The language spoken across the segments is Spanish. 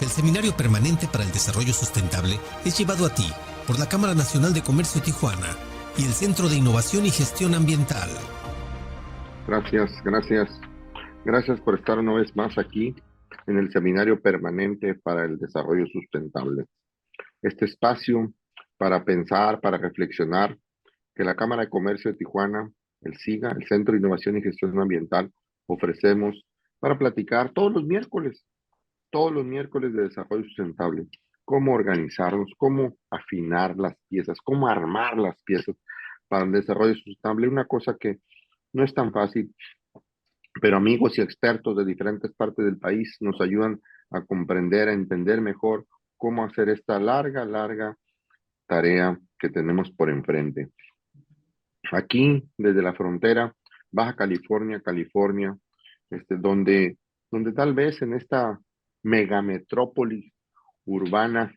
El Seminario Permanente para el Desarrollo Sustentable es llevado a ti por la Cámara Nacional de Comercio Tijuana y el Centro de Innovación y Gestión Ambiental. Gracias por estar una vez más aquí en el Seminario Permanente para el Desarrollo Sustentable. Este espacio para pensar, para reflexionar, que la Cámara de Comercio de Tijuana, el SIGA, el Centro de Innovación y Gestión Ambiental, ofrecemos para platicar todos los miércoles de desarrollo sustentable, cómo organizarnos, cómo afinar las piezas, cómo armar las piezas para el desarrollo sustentable, una cosa que no es tan fácil, pero amigos y expertos de diferentes partes del país nos ayudan a comprender, a entender mejor cómo hacer esta larga tarea que tenemos por enfrente. Aquí, desde la frontera, Baja California, donde tal vez en esta megametrópolis urbana,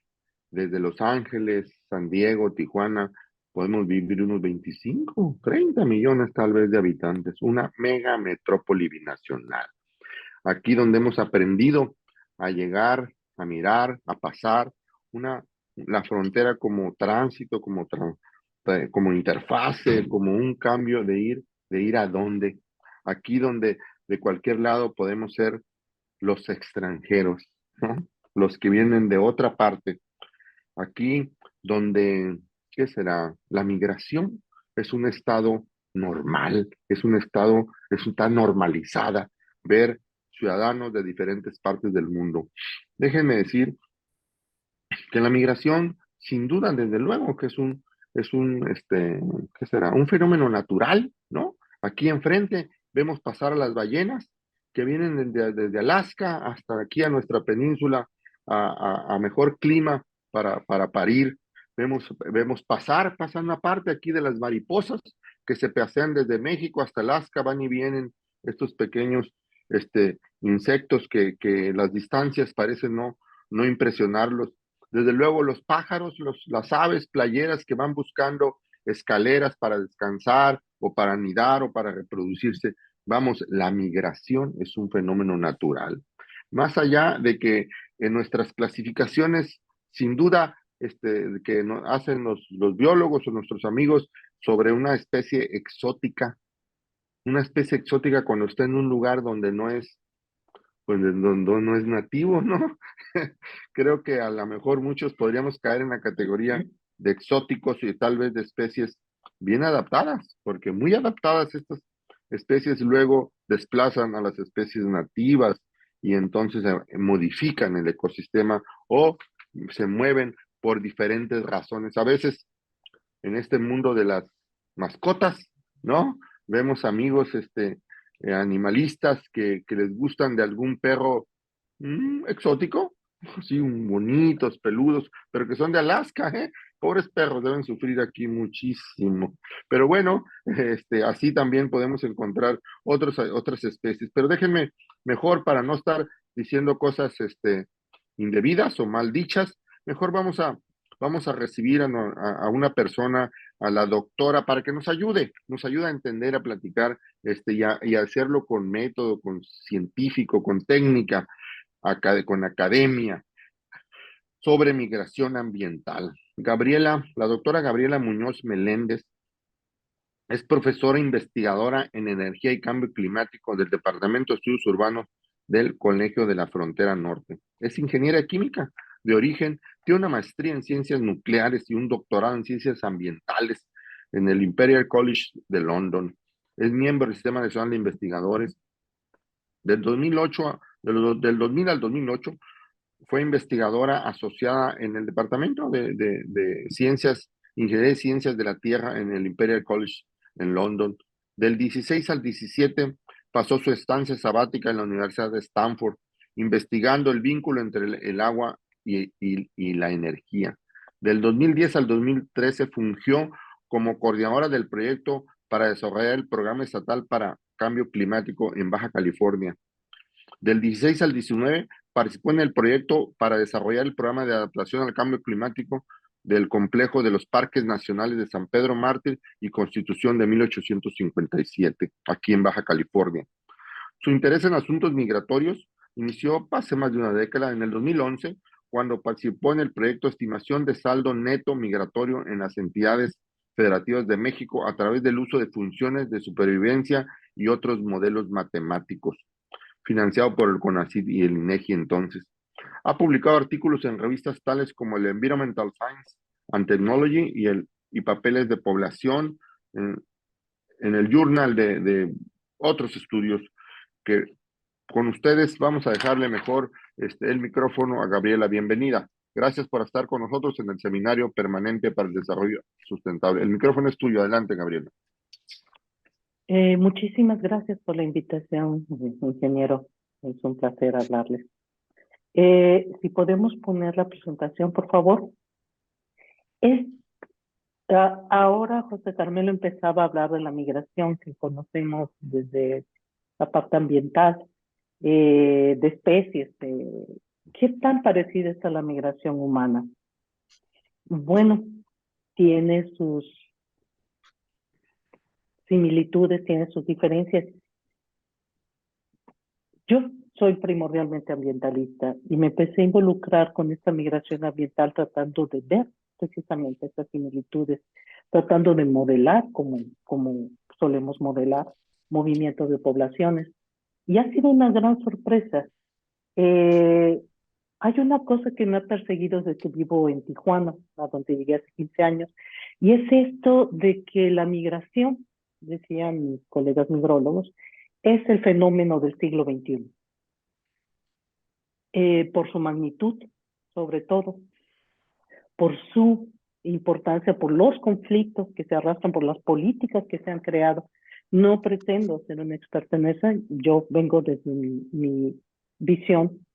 desde Los Ángeles, San Diego, Tijuana, podemos vivir unos 25, 30 millones tal vez de habitantes, una megametrópoli binacional. Aquí donde hemos aprendido a llegar, a mirar, a pasar la frontera como tránsito, como interfase, como un cambio de ir a dónde. Aquí donde de cualquier lado podemos ser los extranjeros, ¿no? Los que vienen de otra parte. Aquí donde, ¿qué será? La migración es un estado normal, está normalizada ver ciudadanos de diferentes partes del mundo. Déjenme decir que la migración, sin duda, desde luego que ¿qué será? Un fenómeno natural, ¿no? Aquí enfrente vemos pasar a las ballenas que vienen desde Alaska hasta aquí a nuestra península a mejor clima para parir. Pasan una parte aquí de las mariposas que se pasean desde México hasta Alaska, van y vienen estos pequeños insectos que las distancias parecen no impresionarlos. Desde luego los pájaros, las aves playeras que van buscando escaleras para descansar o para anidar o para reproducirse. Vamos, la migración es un fenómeno natural. Más allá de que en nuestras clasificaciones, sin duda, que hacen los biólogos o nuestros amigos sobre una especie exótica cuando está en un lugar donde no es pues no es nativo, ¿no? Creo que a lo mejor muchos podríamos caer en la categoría de exóticos y tal vez de especies bien adaptadas, porque muy adaptadas estas especies luego desplazan a las especies nativas y entonces modifican el ecosistema o se mueven por diferentes razones. A veces en este mundo de las mascotas, ¿no? Vemos amigos animalistas que les gustan de algún perro exótico, así bonitos, peludos, pero que son de Alaska, ¿eh? Pobres perros, deben sufrir aquí muchísimo. Pero bueno, así también podemos encontrar otras especies. Pero déjenme, mejor para no estar diciendo cosas indebidas o mal dichas, mejor vamos a recibir a una persona, a la doctora, para que nos ayude a entender, a platicar, y a hacerlo con método, con científico, con técnica, con academia, sobre migración ambiental. La doctora Gabriela Muñoz Meléndez es profesora investigadora en energía y cambio climático del Departamento de Estudios Urbanos del Colegio de la Frontera Norte. Es ingeniera química de origen, tiene una maestría en ciencias nucleares y un doctorado en ciencias ambientales en el Imperial College de London. Es miembro del Sistema Nacional de Investigadores. Del 2000 al 2008 fue investigadora asociada en el Departamento de Ciencias, Ingeniería de Ciencias de la Tierra en el Imperial College en London. Del 16 al 17 pasó su estancia sabática en la Universidad de Stanford, investigando el vínculo entre el agua y la energía. Del 2010 al 2013 fungió como coordinadora del proyecto para desarrollar el programa estatal para cambio climático en Baja California. Del 16 al 19 participó en el proyecto para desarrollar el programa de adaptación al cambio climático del complejo de los Parques Nacionales de San Pedro Mártir y Constitución de 1857, aquí en Baja California. Su interés en asuntos migratorios inició hace más de una década, en el 2011, cuando participó en el proyecto Estimación de Saldo Neto Migratorio en las entidades federativas de México a través del uso de funciones de supervivencia y otros modelos matemáticos, financiado por el CONACYT y el INEGI entonces. Ha publicado artículos en revistas tales como el Environmental Science and Technology y papeles de población en el journal de otros estudios que con ustedes vamos a dejarle mejor el micrófono a Gabriela. Bienvenida. Gracias por estar con nosotros en el Seminario Permanente para el Desarrollo Sustentable. El micrófono es tuyo. Adelante, Gabriela. Muchísimas gracias por la invitación, ingeniero. Es un placer hablarles. Si podemos poner la presentación, por favor. Ahora José Carmelo empezaba a hablar de la migración que conocemos desde la parte ambiental, de especies. ¿Qué tan parecida es a la migración humana? Bueno, tiene sus similitudes, tiene sus diferencias. Yo soy primordialmente ambientalista y me empecé a involucrar con esta migración ambiental tratando de ver precisamente estas similitudes, tratando de modelar como solemos modelar movimientos de poblaciones. Y ha sido una gran sorpresa. Hay una cosa que me ha perseguido desde que vivo en Tijuana, a donde llegué hace 15 años, y es esto de que la migración, decían mis colegas migrólogos, es el fenómeno del siglo XXI. Por su magnitud, sobre todo, por su importancia, por los conflictos que se arrastran, por las políticas que se han creado. No pretendo ser una experta en eso, yo vengo desde mi visión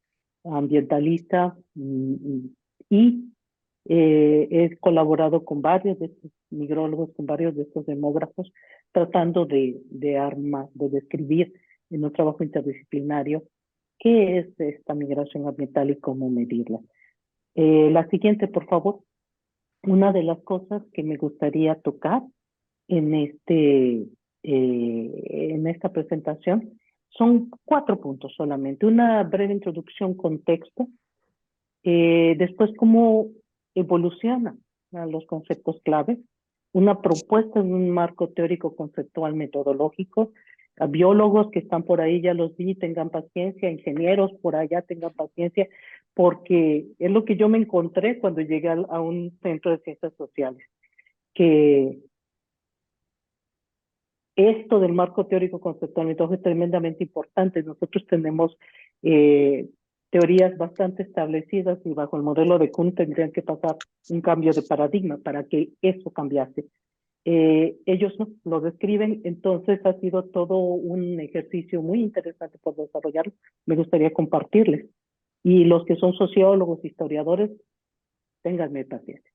ambientalista y he colaborado con varios de estos migrólogos, con varios de estos demógrafos, tratando de describir en un trabajo interdisciplinario qué es esta migración ambiental y cómo medirla. La siguiente, por favor. Una de las cosas que me gustaría tocar en esta presentación son 4 puntos solamente. Una breve introducción, contexto, después cómo evolucionan los conceptos claves, una propuesta de un marco teórico conceptual metodológico, a biólogos que están por ahí, ya los vi, tengan paciencia, ingenieros por allá, tengan paciencia, porque es lo que yo me encontré cuando llegué a un centro de ciencias sociales, que esto del marco teórico conceptual metodológico es tremendamente importante. Nosotros tenemos teorías bastante establecidas y bajo el modelo de Kuhn tendrían que pasar un cambio de paradigma para que eso cambiase. Ellos no lo describen, entonces ha sido todo un ejercicio muy interesante por desarrollarlo. Me gustaría compartirles. Y los que son sociólogos, historiadores, ténganme paciencia.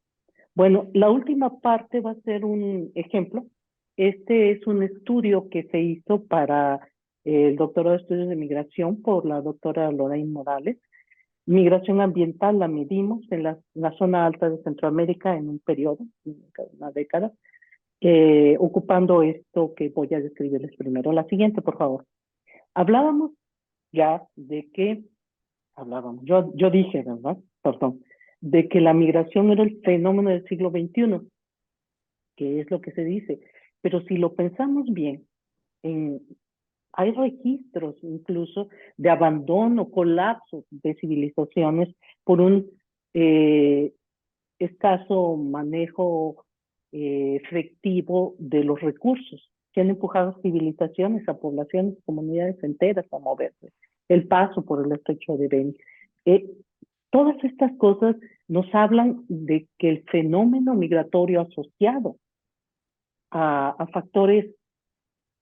Bueno, la última parte va a ser un ejemplo. Este es un estudio que se hizo para el doctorado de estudios de migración por la doctora Lorraine Morales. Migración ambiental la medimos en la zona alta de Centroamérica en un periodo, una década, ocupando esto que voy a describirles primero. La siguiente, por favor. Hablábamos ya de que, yo dije, ¿verdad? Perdón, de que la migración era el fenómeno del siglo XXI, que es lo que se dice. Pero si lo pensamos bien, hay registros incluso de abandono, colapso de civilizaciones por un escaso manejo efectivo de los recursos que han empujado a civilizaciones, a poblaciones, comunidades enteras a moverse. El paso por el estrecho de Bering. Todas estas cosas nos hablan de que el fenómeno migratorio asociado a factores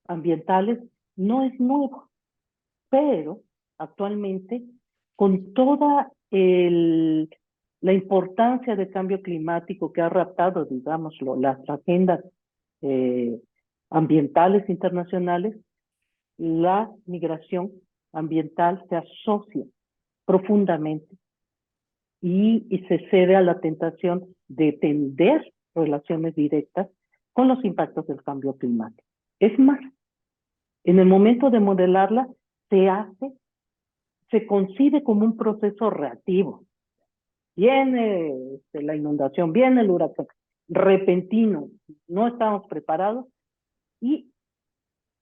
ambientales no es nuevo, pero actualmente con toda la importancia del cambio climático que ha raptado, digámoslo, las agendas ambientales internacionales, la migración ambiental se asocia profundamente y se cede a la tentación de tender relaciones directas con los impactos del cambio climático. Es más, en el momento de modelarla, se hace se concibe como un proceso reactivo. Viene la inundación, viene el huracán, repentino, no estamos preparados y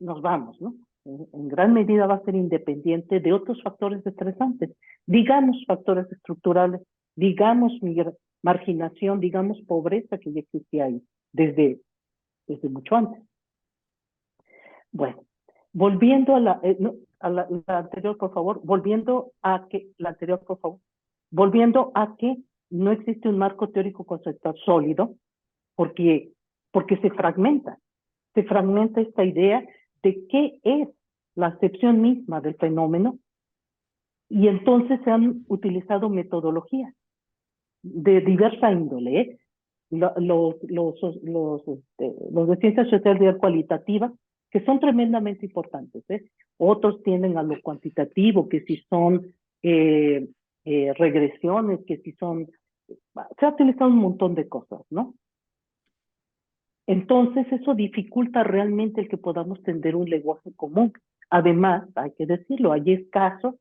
nos vamos, ¿no? En gran medida va a ser independiente de otros factores estresantes, digamos factores estructurales, digamos marginación, digamos pobreza que ya existía ahí desde mucho antes. Bueno, volviendo a la anterior, por favor, volviendo a que no existe un marco teórico conceptual sólido, porque se fragmenta esta idea de qué es la acepción misma del fenómeno, y entonces se han utilizado metodologías de diversa índole, ¿eh? Los de ciencias sociales y cualitativas, que son tremendamente importantes, ¿eh? Otros tienden a lo cuantitativo, que si son regresiones, que si son... Se ha utilizado un montón de cosas, ¿no? Entonces eso dificulta realmente el que podamos tener un lenguaje común. Además, hay que decirlo, hay escasos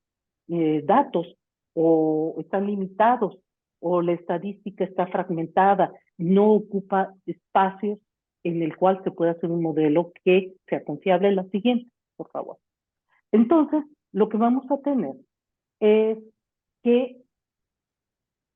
datos, o están limitados, o la estadística está fragmentada, no ocupa espacios en el cual se pueda hacer un modelo que sea confiable. La siguiente, por favor. Entonces, lo que vamos a tener es que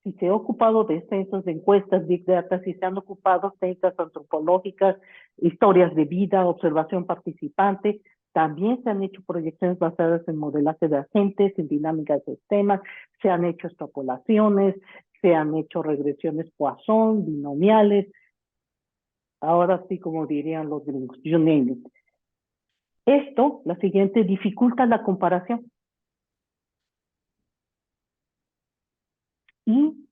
si se ha ocupado de censos, de encuestas, Big Data, si se han ocupado técnicas antropológicas, historias de vida, observación participante, también se han hecho proyecciones basadas en modelaje de agentes, en dinámica de sistemas, se han hecho extrapolaciones, se han hecho regresiones Poisson, binomiales, ahora sí, como dirían los gringos, you name it. Esto, la siguiente, dificulta la comparación. Y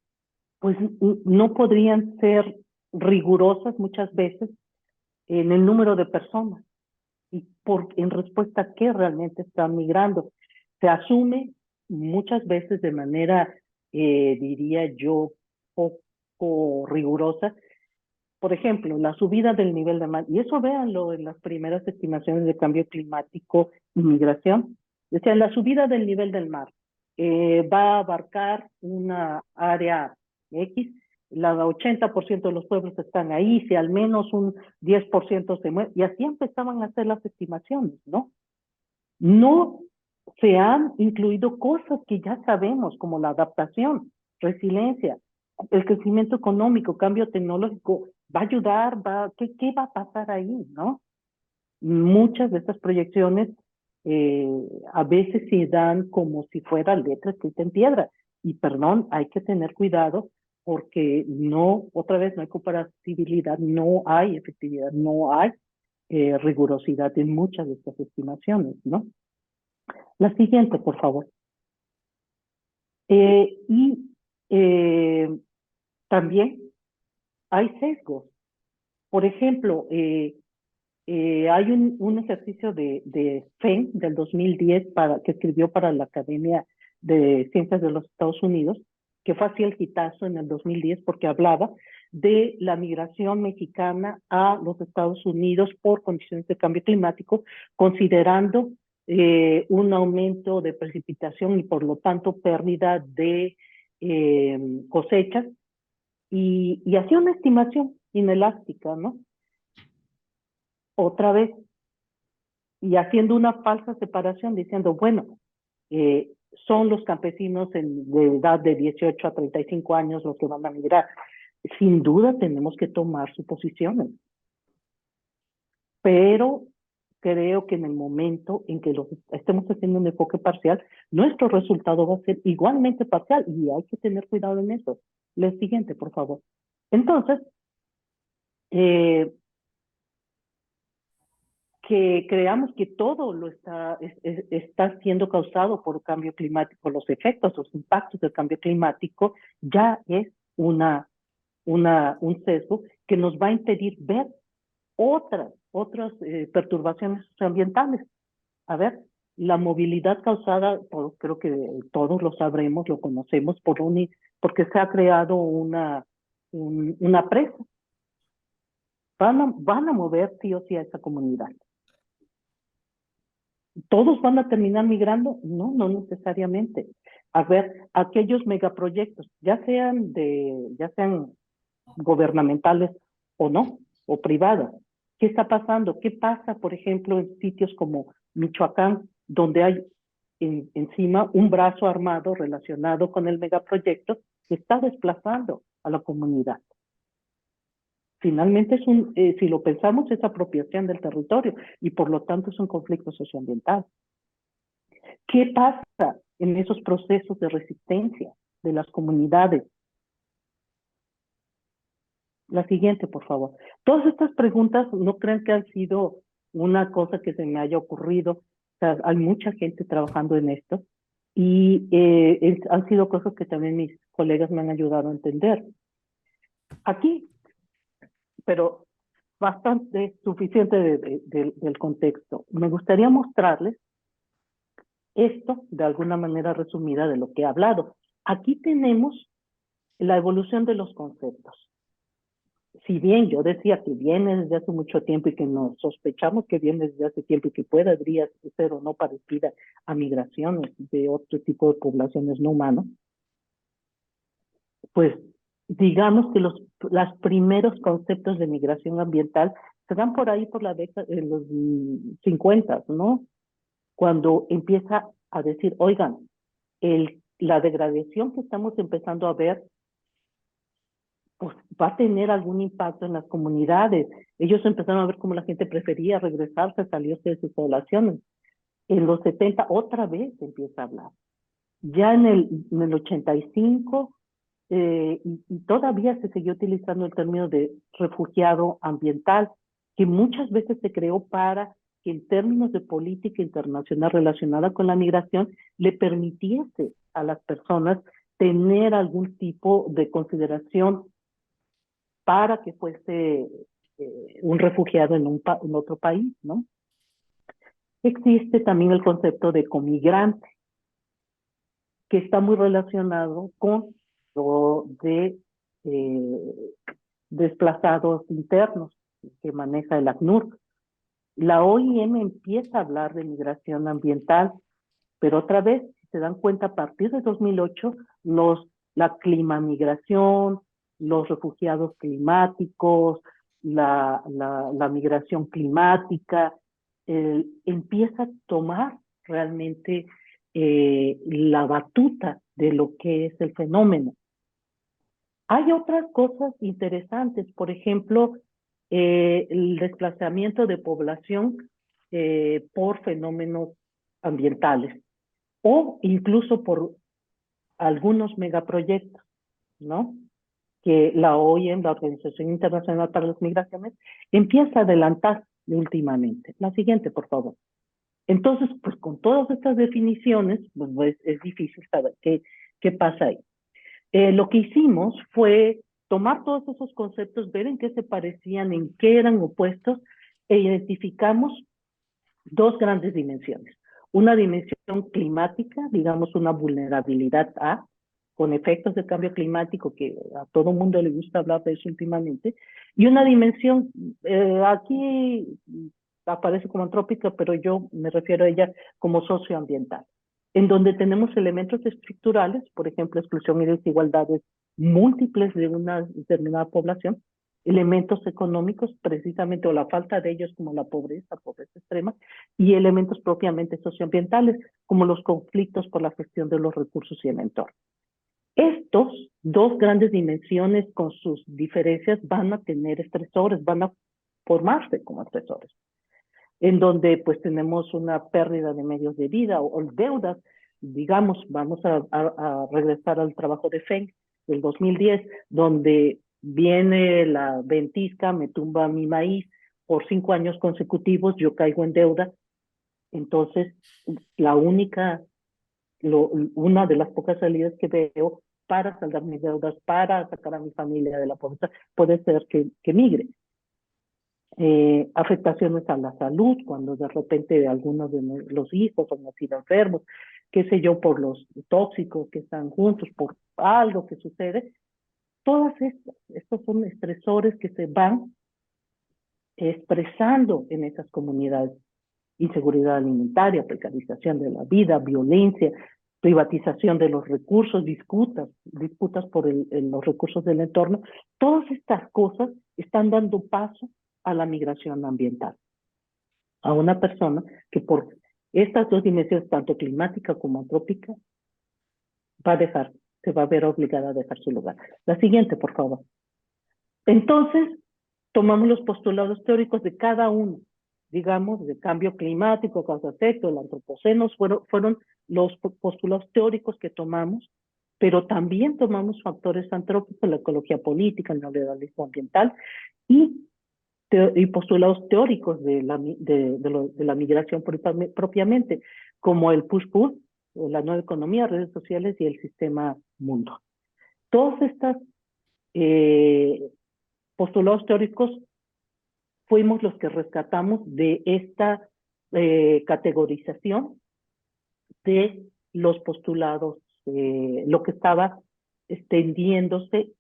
pues no podrían ser rigurosas muchas veces en el número de personas y en respuesta a qué realmente están migrando. Se asume muchas veces de manera, diría yo, poco rigurosa, por ejemplo, la subida del nivel del mar, y eso véanlo en las primeras estimaciones de cambio climático y migración. Decían, la subida del nivel del mar va a abarcar una área X, el 80% de los pueblos están ahí, si al menos un 10% se mueve, y así empezaban a hacer las estimaciones, ¿no? No se han incluido cosas que ya sabemos, como la adaptación, resiliencia, el crecimiento económico, cambio tecnológico, va a ayudar, ¿qué va a pasar ahí, no? Muchas de estas proyecciones a veces se dan como si fuera letra escrita en piedra. Y perdón, hay que tener cuidado porque otra vez no hay comparabilidad, no hay efectividad, no hay rigurosidad en muchas de estas estimaciones, ¿no? La siguiente, por favor. También hay sesgos. Por ejemplo, hay un ejercicio de FEN del 2010 que escribió para la Academia de Ciencias de los Estados Unidos, que fue así el hitazo en el 2010 porque hablaba de la migración mexicana a los Estados Unidos por condiciones de cambio climático, considerando un aumento de precipitación y por lo tanto pérdida de cosechas, y hacía una estimación inelástica, ¿no? Otra vez, y haciendo una falsa separación, diciendo, bueno, son los campesinos de edad de 18 a 35 años los que van a migrar. Sin duda tenemos que tomar suposiciones, pero creo que en el momento en que estemos haciendo un enfoque parcial, nuestro resultado va a ser igualmente parcial y hay que tener cuidado en eso. La siguiente, por favor. Entonces, que creamos que todo está siendo causado por el cambio climático, los efectos, los impactos del cambio climático, ya es un sesgo que nos va a impedir ver otras perturbaciones ambientales. A ver, la movilidad causada, creo que todos lo sabremos, lo conocemos, porque se ha creado una presa. Van a mover sí o sí a esa comunidad. ¿Todos van a terminar migrando? No, no necesariamente. A ver, aquellos megaproyectos, ya sean gubernamentales o no, o privadas. ¿Qué está pasando? ¿Qué pasa, por ejemplo, en sitios como Michoacán, donde hay encima un brazo armado relacionado con el megaproyecto que está desplazando a la comunidad? Finalmente, si lo pensamos, es apropiación del territorio y por lo tanto es un conflicto socioambiental. ¿Qué pasa en esos procesos de resistencia de las comunidades? La siguiente, por favor. Todas estas preguntas no crean que han sido una cosa que se me haya ocurrido. O sea, hay mucha gente trabajando en esto y han sido cosas que también mis colegas me han ayudado a entender. Aquí, pero bastante suficiente del contexto. Me gustaría mostrarles esto de alguna manera resumida de lo que he hablado. Aquí tenemos la evolución de los conceptos. Si bien yo decía que viene desde hace mucho tiempo y que nos sospechamos que viene desde hace tiempo y que podría ser o no parecida a migraciones de otro tipo de poblaciones no humanas, pues digamos que los primeros conceptos de migración ambiental se dan por ahí por la década de los 50, ¿no? Cuando empieza a decir, oigan, la degradación que estamos empezando a ver pues va a tener algún impacto en las comunidades. Ellos empezaron a ver cómo la gente prefería regresarse, salirse de sus poblaciones. En los 70 otra vez se empieza a hablar. Ya en el 85 y todavía se siguió utilizando el término de refugiado ambiental, que muchas veces se creó para que en términos de política internacional relacionada con la migración le permitiese a las personas tener algún tipo de consideración para que fuese un refugiado en otro país, ¿no? Existe también el concepto de comigrante, que está muy relacionado con lo de desplazados internos que maneja el ACNUR. La OIM empieza a hablar de migración ambiental, pero otra vez, si se dan cuenta, a partir de 2008, la climamigración, los refugiados climáticos, la migración climática, empieza a tomar realmente la batuta de lo que es el fenómeno. Hay otras cosas interesantes, por ejemplo, el desplazamiento de población por fenómenos ambientales o incluso por algunos megaproyectos, ¿no? Que la OIM, la Organización Internacional para las Migraciones, empieza a adelantar últimamente. La siguiente, por favor. Entonces, pues con todas estas definiciones, pues es difícil saber qué pasa ahí. Lo que hicimos fue tomar todos esos conceptos, ver en qué se parecían, en qué eran opuestos, e identificamos dos grandes dimensiones. Una dimensión climática, digamos una vulnerabilidad con efectos de cambio climático, que a todo mundo le gusta hablar de eso últimamente, y una dimensión, aquí aparece como antrópica, pero yo me refiero a ella como socioambiental, en donde tenemos elementos estructurales, por ejemplo, exclusión y desigualdades múltiples de una determinada población, elementos económicos precisamente, o la falta de ellos, como la pobreza extrema, y elementos propiamente socioambientales, como los conflictos por la gestión de los recursos y el entorno. Estos dos grandes dimensiones con sus diferencias van a tener estresores, van a formarse como estresores, en donde pues tenemos una pérdida de medios de vida o deudas. Digamos, vamos a regresar al trabajo de Feng del 2010, donde viene la ventisca, me tumba mi maíz, por 5 años consecutivos yo caigo en deuda. Entonces, una de las pocas salidas que veo para saldar mis deudas, para sacar a mi familia de la pobreza, puede ser que migre. Afectaciones a la salud, cuando de repente algunos de los hijos han nacido enfermos, qué sé yo, por los tóxicos que están juntos, por algo que sucede. Todas estos son estresores que se van expresando en esas comunidades. inseguridad alimentaria, precarización de la vida, violencia, privatización de los recursos, disputas por los recursos del entorno. Todas estas cosas están dando paso a la migración ambiental. A una persona que por estas dos dimensiones, tanto climática como antrópica, se va a ver obligada a dejar su lugar. La siguiente, por favor. Entonces, tomamos los postulados teóricos de cada uno, digamos, de cambio climático, causa-efecto, el antropoceno, fueron los postulados teóricos que tomamos, pero también tomamos factores antrópicos, la ecología política, el neoliberalismo ambiental y postulados teóricos de la migración propiamente, como el push-pull, la nueva economía, redes sociales y el sistema mundo. Todos estos postulados teóricos fuimos los que rescatamos de esta categorización de los postulados, lo que estaba extendiéndose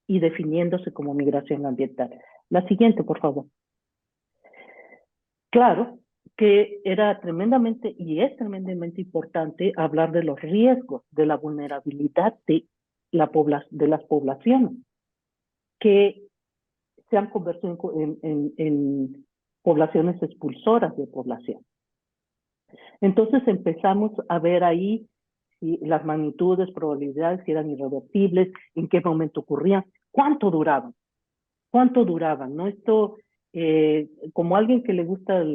y definiéndose como migración ambiental. La siguiente, por favor. Claro que era tremendamente y es tremendamente importante hablar de los riesgos, de la vulnerabilidad de las poblaciones que se han convertido en poblaciones expulsoras de población. Entonces empezamos a ver ahí si las magnitudes, probabilidades, si eran irreversibles, en qué momento ocurrían, cuánto duraban, ¿no? Esto, como alguien que le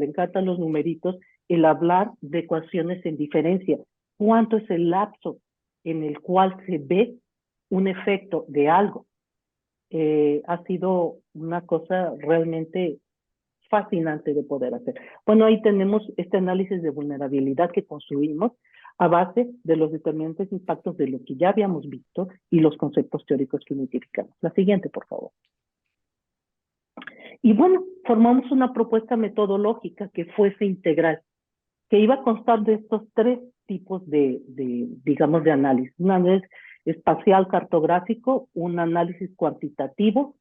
encantan los numeritos, el hablar de ecuaciones en diferencia, cuánto es el lapso en el cual se ve un efecto de algo. Ha sido una cosa realmente fascinante de poder hacer. Bueno, ahí tenemos este análisis de vulnerabilidad que construimos a base de los determinantes impactos de lo que ya habíamos visto y los conceptos teóricos que identificamos. La siguiente, por favor. Y bueno, formamos una propuesta metodológica que fuese integral, que iba a constar de estos tres tipos digamos, de análisis. Un análisis espacial cartográfico, un análisis cuantitativo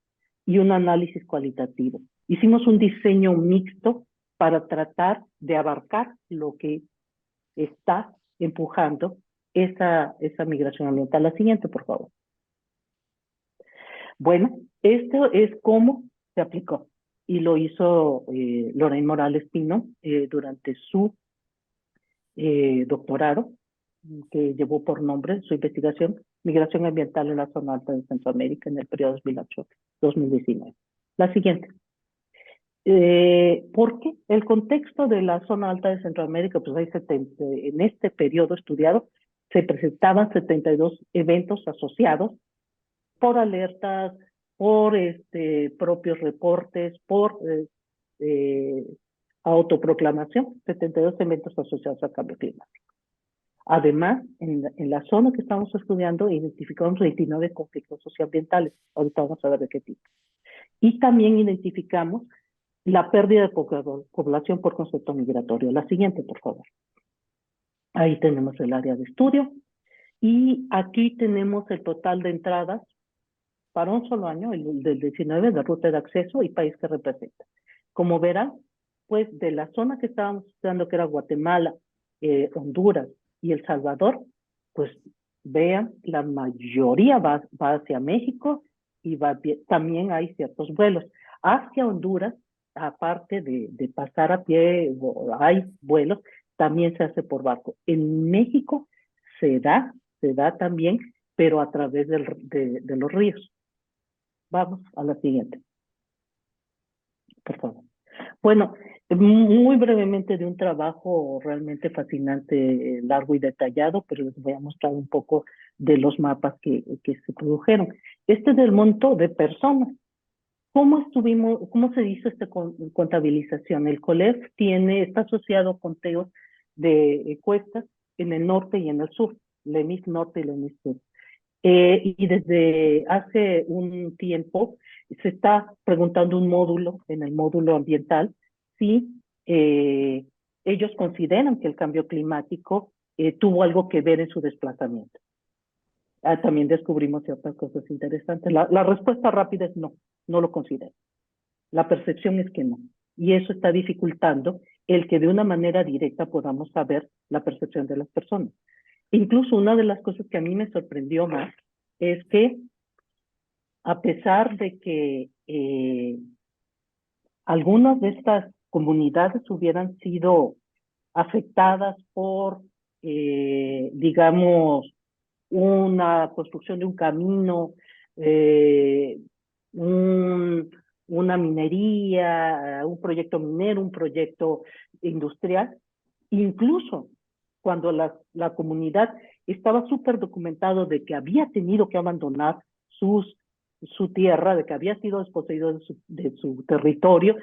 y un análisis cualitativo. Hicimos un diseño mixto para tratar de abarcar lo que está empujando esa migración ambiental. La siguiente, por favor. Bueno, esto es cómo se aplicó y lo hizo Lorraine Morales Pino durante su doctorado, que llevó por nombre su investigación Migración Ambiental en la Zona Alta de Centroamérica en el periodo 2008-2019. La siguiente. Porque el contexto de la Zona Alta de Centroamérica, pues hay en este periodo estudiado, se presentaban 72 eventos asociados por alertas, por propios reportes, por autoproclamación, 72 eventos asociados al cambio climático. Además, en la zona que estamos estudiando, identificamos 29 conflictos socioambientales. Ahorita vamos a ver de qué tipo. Y también identificamos la pérdida de población por concepto migratorio. La siguiente, por favor. Ahí tenemos el área de estudio. Y aquí tenemos el total de entradas para un solo año, el del 19, de ruta de acceso y país que representa. Como verán, pues de la zona que estábamos estudiando, que era Guatemala, Honduras y El Salvador, pues vean, la mayoría va hacia México y también hay ciertos vuelos. Hacia Honduras, aparte de pasar a pie, hay vuelos, también se hace por barco. En México se da también, pero a través de los ríos. Vamos a la siguiente, por favor. Bueno, muy brevemente de un trabajo realmente fascinante, largo y detallado, pero les voy a mostrar un poco de los mapas que se produjeron. Este es del monto de personas. ¿Cómo se hizo esta contabilización? El COLEF está asociado a conteos de encuestas en el norte y en el sur, LEMIS norte y LEMIS sur. Y desde hace un tiempo se está preguntando en el módulo ambiental, si ellos consideran que el cambio climático tuvo algo que ver en su desplazamiento. También descubrimos ciertas cosas interesantes. La respuesta rápida es no lo consideran. La percepción es que no. Y eso está dificultando el que de una manera directa podamos saber la percepción de las personas. Incluso una de las cosas que a mí me sorprendió más es que a pesar de que algunas de estas comunidades hubieran sido afectadas por, digamos, una construcción de un camino, una minería, un proyecto minero, un proyecto industrial. Incluso cuando la comunidad estaba súper documentado de que había tenido que abandonar su tierra, de que había sido desposeído de su territorio,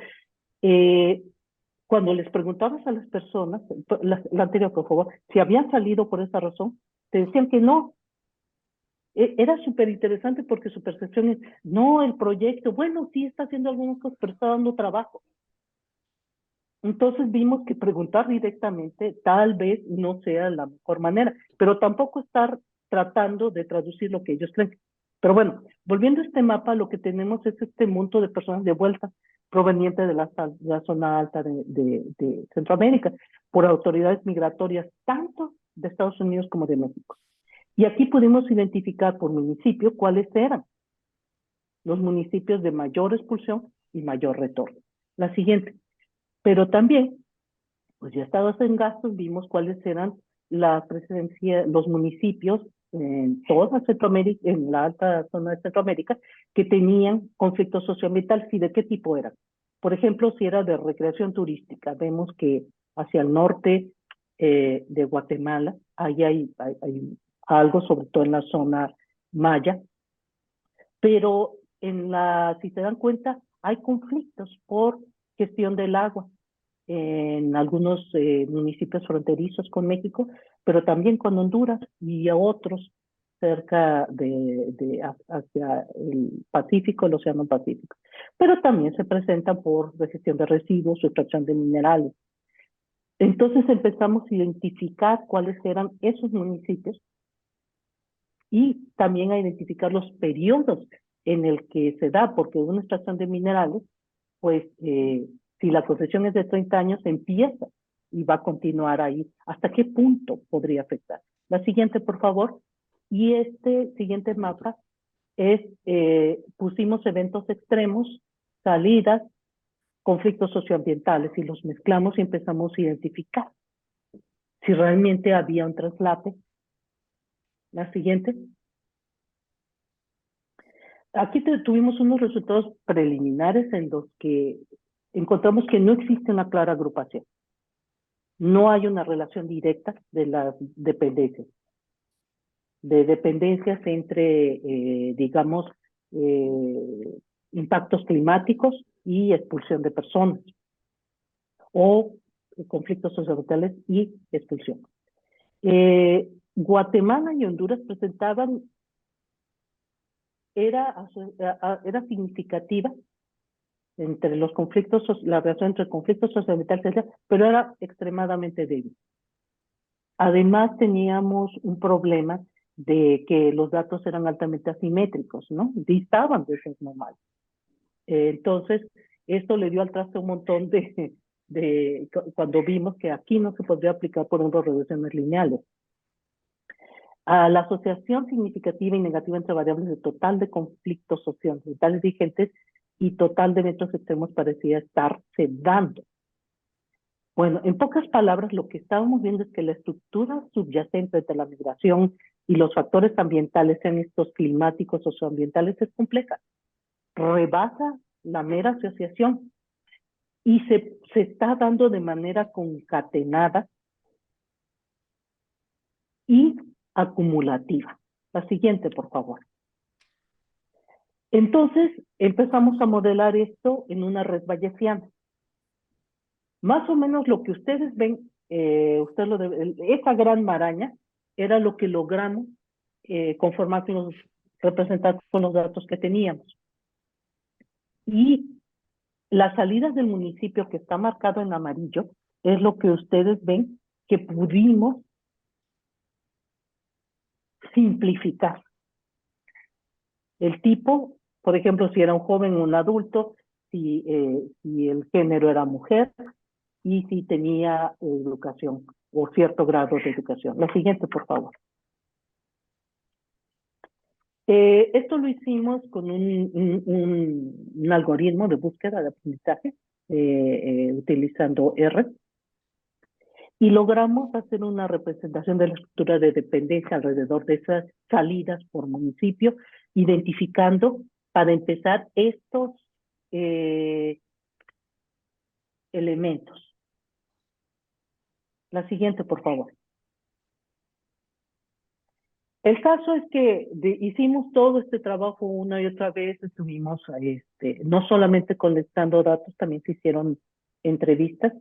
cuando les preguntabas a las personas, la anterior, por favor, si habían salido por esa razón, te decían que no. Era súper interesante porque su percepción es, no, el proyecto, bueno, sí está haciendo algunas cosas, pero está dando trabajo. Entonces vimos que preguntar directamente tal vez no sea la mejor manera, pero tampoco estar tratando de traducir lo que ellos creen. Pero bueno, volviendo a este mapa, lo que tenemos es este monto de personas de vuelta proveniente de la zona alta de Centroamérica por autoridades migratorias tanto de Estados Unidos como de México. Y aquí pudimos identificar por municipio cuáles eran los municipios de mayor expulsión y mayor retorno. La siguiente. Pero también, pues ya estados en gastos, vimos cuáles eran la presencia, los municipios en toda Centroamérica, en la alta zona de Centroamérica, que tenían conflictos socioambientales y de qué tipo eran. Por ejemplo, si era de recreación turística, vemos que hacia el norte de Guatemala, ahí hay algo, sobre todo en la zona maya, pero si se dan cuenta, hay conflictos por gestión del agua en algunos municipios fronterizos con México, pero también con Honduras y a otros cerca hacia el Pacífico, el Océano Pacífico. Pero también se presentan por gestión de residuos, extracción de minerales. Entonces empezamos a identificar cuáles eran esos municipios y también a identificar los periodos en el que se da, porque una extracción de minerales, pues si la concesión es de 30 años, empieza y va a continuar ahí. ¿Hasta qué punto podría afectar? La siguiente, por favor. Y este siguiente mapa es, pusimos eventos extremos, salidas, conflictos socioambientales, y los mezclamos y empezamos a identificar si realmente había un traslape. La siguiente. Aquí tuvimos unos resultados preliminares en los que encontramos que no existe una clara agrupación. No hay una relación directa de las dependencias. De dependencias entre, digamos, impactos climáticos y expulsión de personas. O conflictos socioambientales y expulsión. Guatemala y Honduras presentaban, era significativa entre los conflictos, la relación entre conflictos socioambientales, pero era extremadamente débil. Además, teníamos un problema de que los datos eran altamente asimétricos, ¿no? Distaban de ser normal. Entonces, esto le dio al traste un montón cuando vimos que aquí no se podría aplicar, por ejemplo, regresiones lineales. La asociación significativa y negativa entre variables de total de conflictos socioambientales vigentes y total de eventos extremos parecía estarse dando. Bueno, en pocas palabras, lo que estábamos viendo es que la estructura subyacente entre la migración y los factores ambientales, sean estos climáticos o socioambientales, es compleja. Rebasa la mera asociación y se está dando de manera concatenada y acumulativa. La siguiente, por favor. Entonces, empezamos a modelar esto en una red bayesiana. Más o menos lo que ustedes ven, esa gran maraña, era lo que logramos conformar representar con los datos que teníamos. Y las salidas del municipio que está marcado en amarillo es lo que ustedes ven que pudimos simplificar. El tipo, por ejemplo, si era un joven o un adulto, si el género era mujer, y si tenía educación o cierto grado de educación. La siguiente, por favor. Esto lo hicimos con un algoritmo de búsqueda de aprendizaje utilizando R, y logramos hacer una representación de la estructura de dependencia alrededor de esas salidas por municipio, identificando, para empezar, estos elementos. La siguiente, por favor. El caso es que hicimos todo este trabajo una y otra vez, estuvimos no solamente colectando datos, también se hicieron entrevistas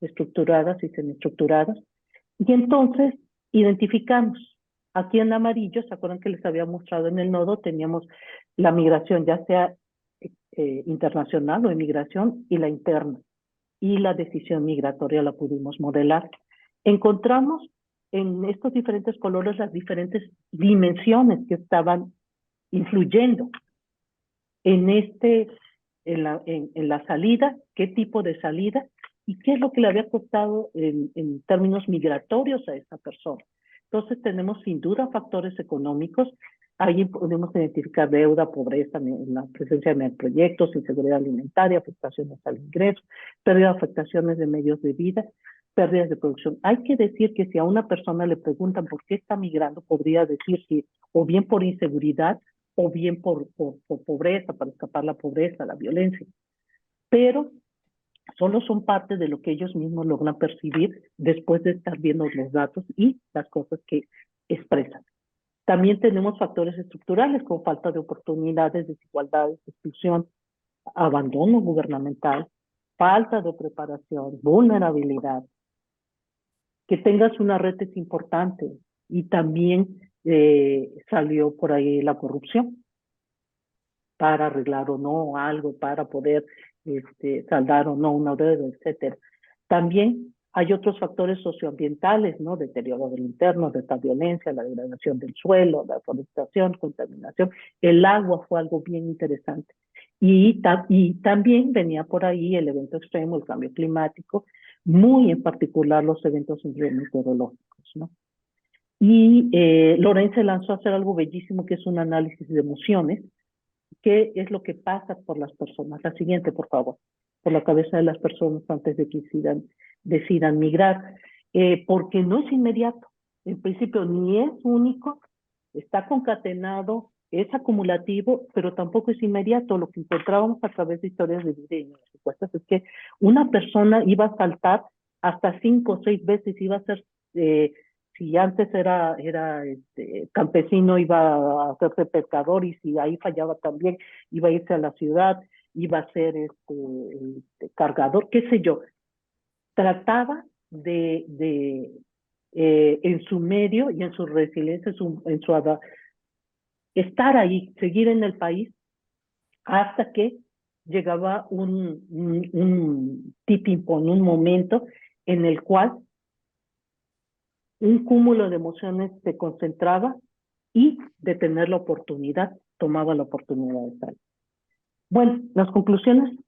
estructuradas y semiestructuradas, y entonces identificamos. Aquí en amarillo, ¿se acuerdan que les había mostrado en el nodo? Teníamos la migración, ya sea internacional o inmigración, y la interna. Y la decisión migratoria la pudimos modelar. Encontramos en estos diferentes colores las diferentes dimensiones que estaban influyendo en la salida, qué tipo de salida y qué es lo que le había costado en términos migratorios a esa persona. Entonces tenemos sin duda factores económicos, ahí podemos identificar deuda, pobreza, la presencia de proyectos, inseguridad alimentaria, afectaciones al ingreso, pérdida de afectaciones de medios de vida, pérdidas de producción. Hay que decir que si a una persona le preguntan por qué está migrando, podría decir que o bien por inseguridad o bien por pobreza, para escapar la pobreza, la violencia. Pero solo son parte de lo que ellos mismos logran percibir después de estar viendo los datos y las cosas que expresan. También tenemos factores estructurales como falta de oportunidades, desigualdades, exclusión, abandono gubernamental, falta de preparación, vulnerabilidad. Que tengas una red es importante, y también salió por ahí la corrupción para arreglar o no algo, para poder saldar o no una deuda, etcétera. También hay otros factores socioambientales, ¿no? Deterioro del interno, de esta violencia, la degradación del suelo, la deforestación, contaminación. El agua fue algo bien interesante. Y también venía por ahí el evento extremo, el cambio climático, muy en particular los eventos meteorológicos, ¿no? Y Lorenz se lanzó a hacer algo bellísimo, que es un análisis de emociones, qué es lo que pasa por las personas. La siguiente, por favor, por la cabeza de las personas antes de que decidan migrar, porque no es inmediato. En principio ni es único, está concatenado, es acumulativo, pero tampoco es inmediato. Lo que encontrábamos a través de historias de vida y las respuestas es que una persona iba a saltar hasta 5 o 6 veces, iba a ser, si antes era campesino, iba a hacerse pescador, y si ahí fallaba también, iba a irse a la ciudad, iba a ser cargador, qué sé yo. Trataba de en su medio y en su resiliencia, estar ahí, seguir en el país, hasta que llegaba un tipping point, un momento en el cual un cúmulo de emociones se concentraba y de tener la oportunidad, tomaba la oportunidad de salir. Bueno, las conclusiones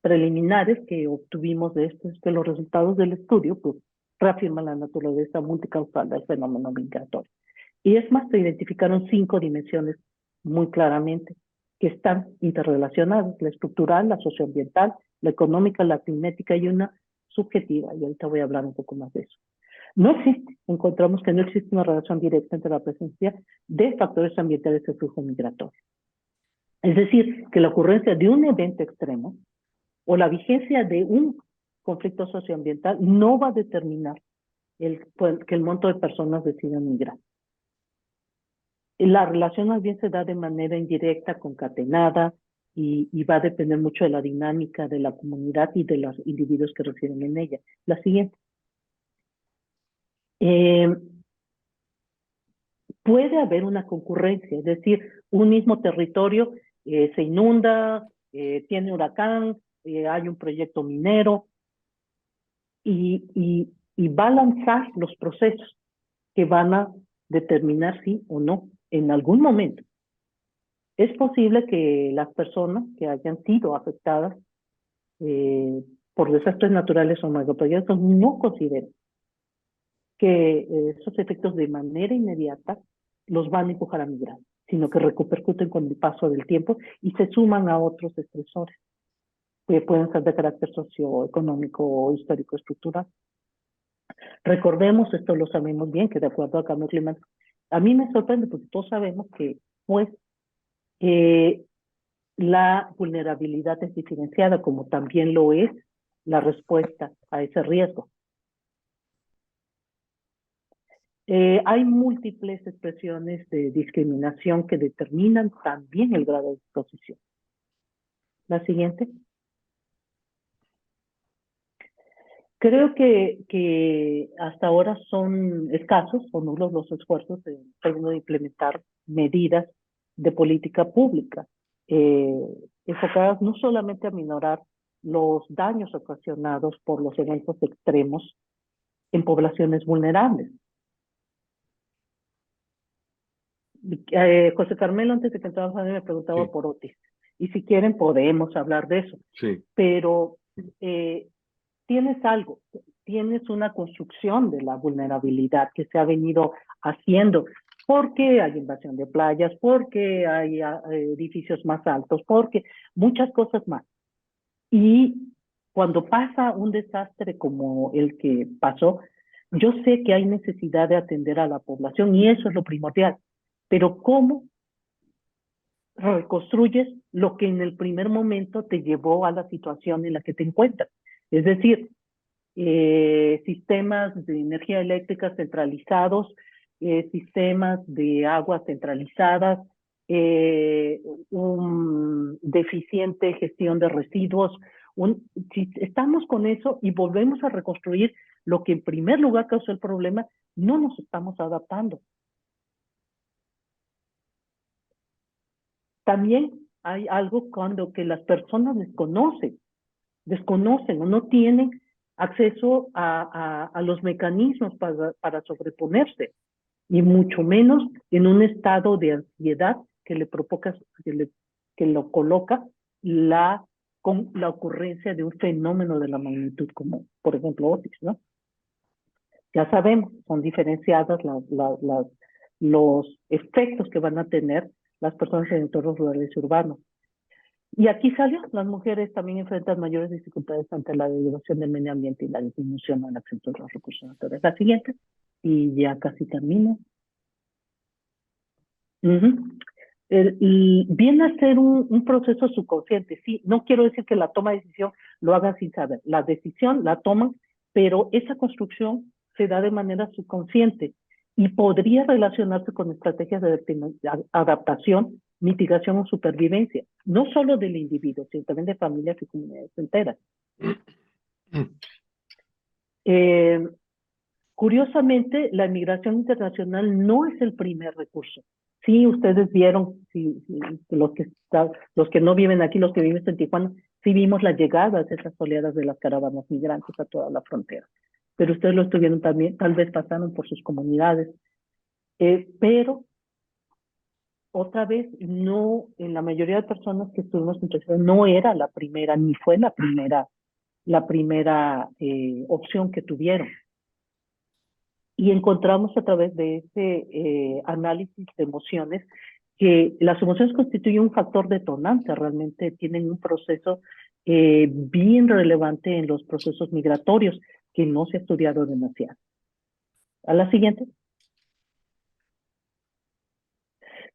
preliminares que obtuvimos de esto es que los resultados del estudio pues reafirman la naturaleza multicausal del fenómeno migratorio. Y es más, se identificaron 5 dimensiones muy claramente que están interrelacionadas: la estructural, la socioambiental, la económica, la climática y una subjetiva, y ahorita voy a hablar un poco más de eso. No existe, encontramos que no existe una relación directa entre la presencia de factores ambientales y el flujo migratorio. Es decir, que la ocurrencia de un evento extremo o la vigencia de un conflicto socioambiental no va a determinar que el monto de personas decidan migrar. La relación más bien se da de manera indirecta, concatenada, y va a depender mucho de la dinámica de la comunidad y de los individuos que residen en ella. La siguiente. Puede haber una concurrencia, es decir, un mismo territorio se inunda, tiene huracán, hay un proyecto minero, y va a lanzar los procesos que van a determinar sí o no en algún momento. Es posible que las personas que hayan sido afectadas por desastres naturales o megaproyectos, no consideran que esos efectos de manera inmediata los van a empujar a migrar, sino que repercuten con el paso del tiempo y se suman a otros estresores que pueden ser de carácter socioeconómico o histórico estructural. Recordemos, esto lo sabemos bien, que de acuerdo al cambio climático, a mí me sorprende porque todos sabemos que pues la vulnerabilidad es diferenciada, como también lo es la respuesta a ese riesgo. Hay múltiples expresiones de discriminación que determinan también el grado de exposición. La siguiente. Creo que hasta ahora son escasos o nulos los esfuerzos en términos de implementar medidas de política pública, enfocadas no solamente a minorar los daños ocasionados por los eventos extremos en poblaciones vulnerables. José Carmelo, antes de que entrara me preguntaba por Otis, y si quieren podemos hablar de eso, pero tienes algo, tienes una construcción de la vulnerabilidad que se ha venido haciendo, porque hay invasión de playas, porque hay edificios más altos, porque muchas cosas más. Y cuando pasa un desastre como el que pasó, yo sé que hay necesidad de atender a la población y eso es lo primordial, pero ¿cómo reconstruyes lo que en el primer momento te llevó a la situación en la que te encuentras? Es decir, sistemas de energía eléctrica centralizados, sistemas de agua centralizadas, deficiente gestión de residuos. Si estamos con eso y volvemos a reconstruir lo que en primer lugar causó el problema, no nos estamos adaptando. También hay algo cuando que las personas desconocen o no tienen acceso a los mecanismos para sobreponerse, y mucho menos en un estado de ansiedad que le provoca, que lo coloca con la ocurrencia de un fenómeno de la magnitud como, por ejemplo, Otis, ¿no? Ya sabemos, son diferenciadas los efectos que van a tener las personas en entornos rurales y urbanos. Y aquí salió, las mujeres también enfrentan mayores dificultades ante la degradación del medio ambiente y la disminución del acceso a los recursos naturales. La siguiente, y ya casi termino. Viene a ser un proceso subconsciente, sí, no quiero decir que la toma de decisión lo hagan sin saber, la decisión la toman, pero esa construcción se da de manera subconsciente y podría relacionarse con estrategias de adaptación, mitigación o supervivencia, no solo del individuo, sino también de familias y comunidades enteras. Curiosamente, la migración internacional no es el primer recurso. Sí, ustedes vieron, los que no viven aquí, los que viven en Tijuana, sí vimos las llegadas de esas oleadas de las caravanas migrantes a toda la frontera. Pero ustedes lo estuvieron también, tal vez pasaron por sus comunidades. Pero, otra vez, no, en la mayoría de personas que estuvimos en no era la primera, ni fue la primera opción que tuvieron. Y encontramos a través de ese análisis de emociones que las emociones constituyen un factor detonante, realmente tienen un proceso bien relevante en los procesos migratorios que no se ha estudiado demasiado. A la siguiente.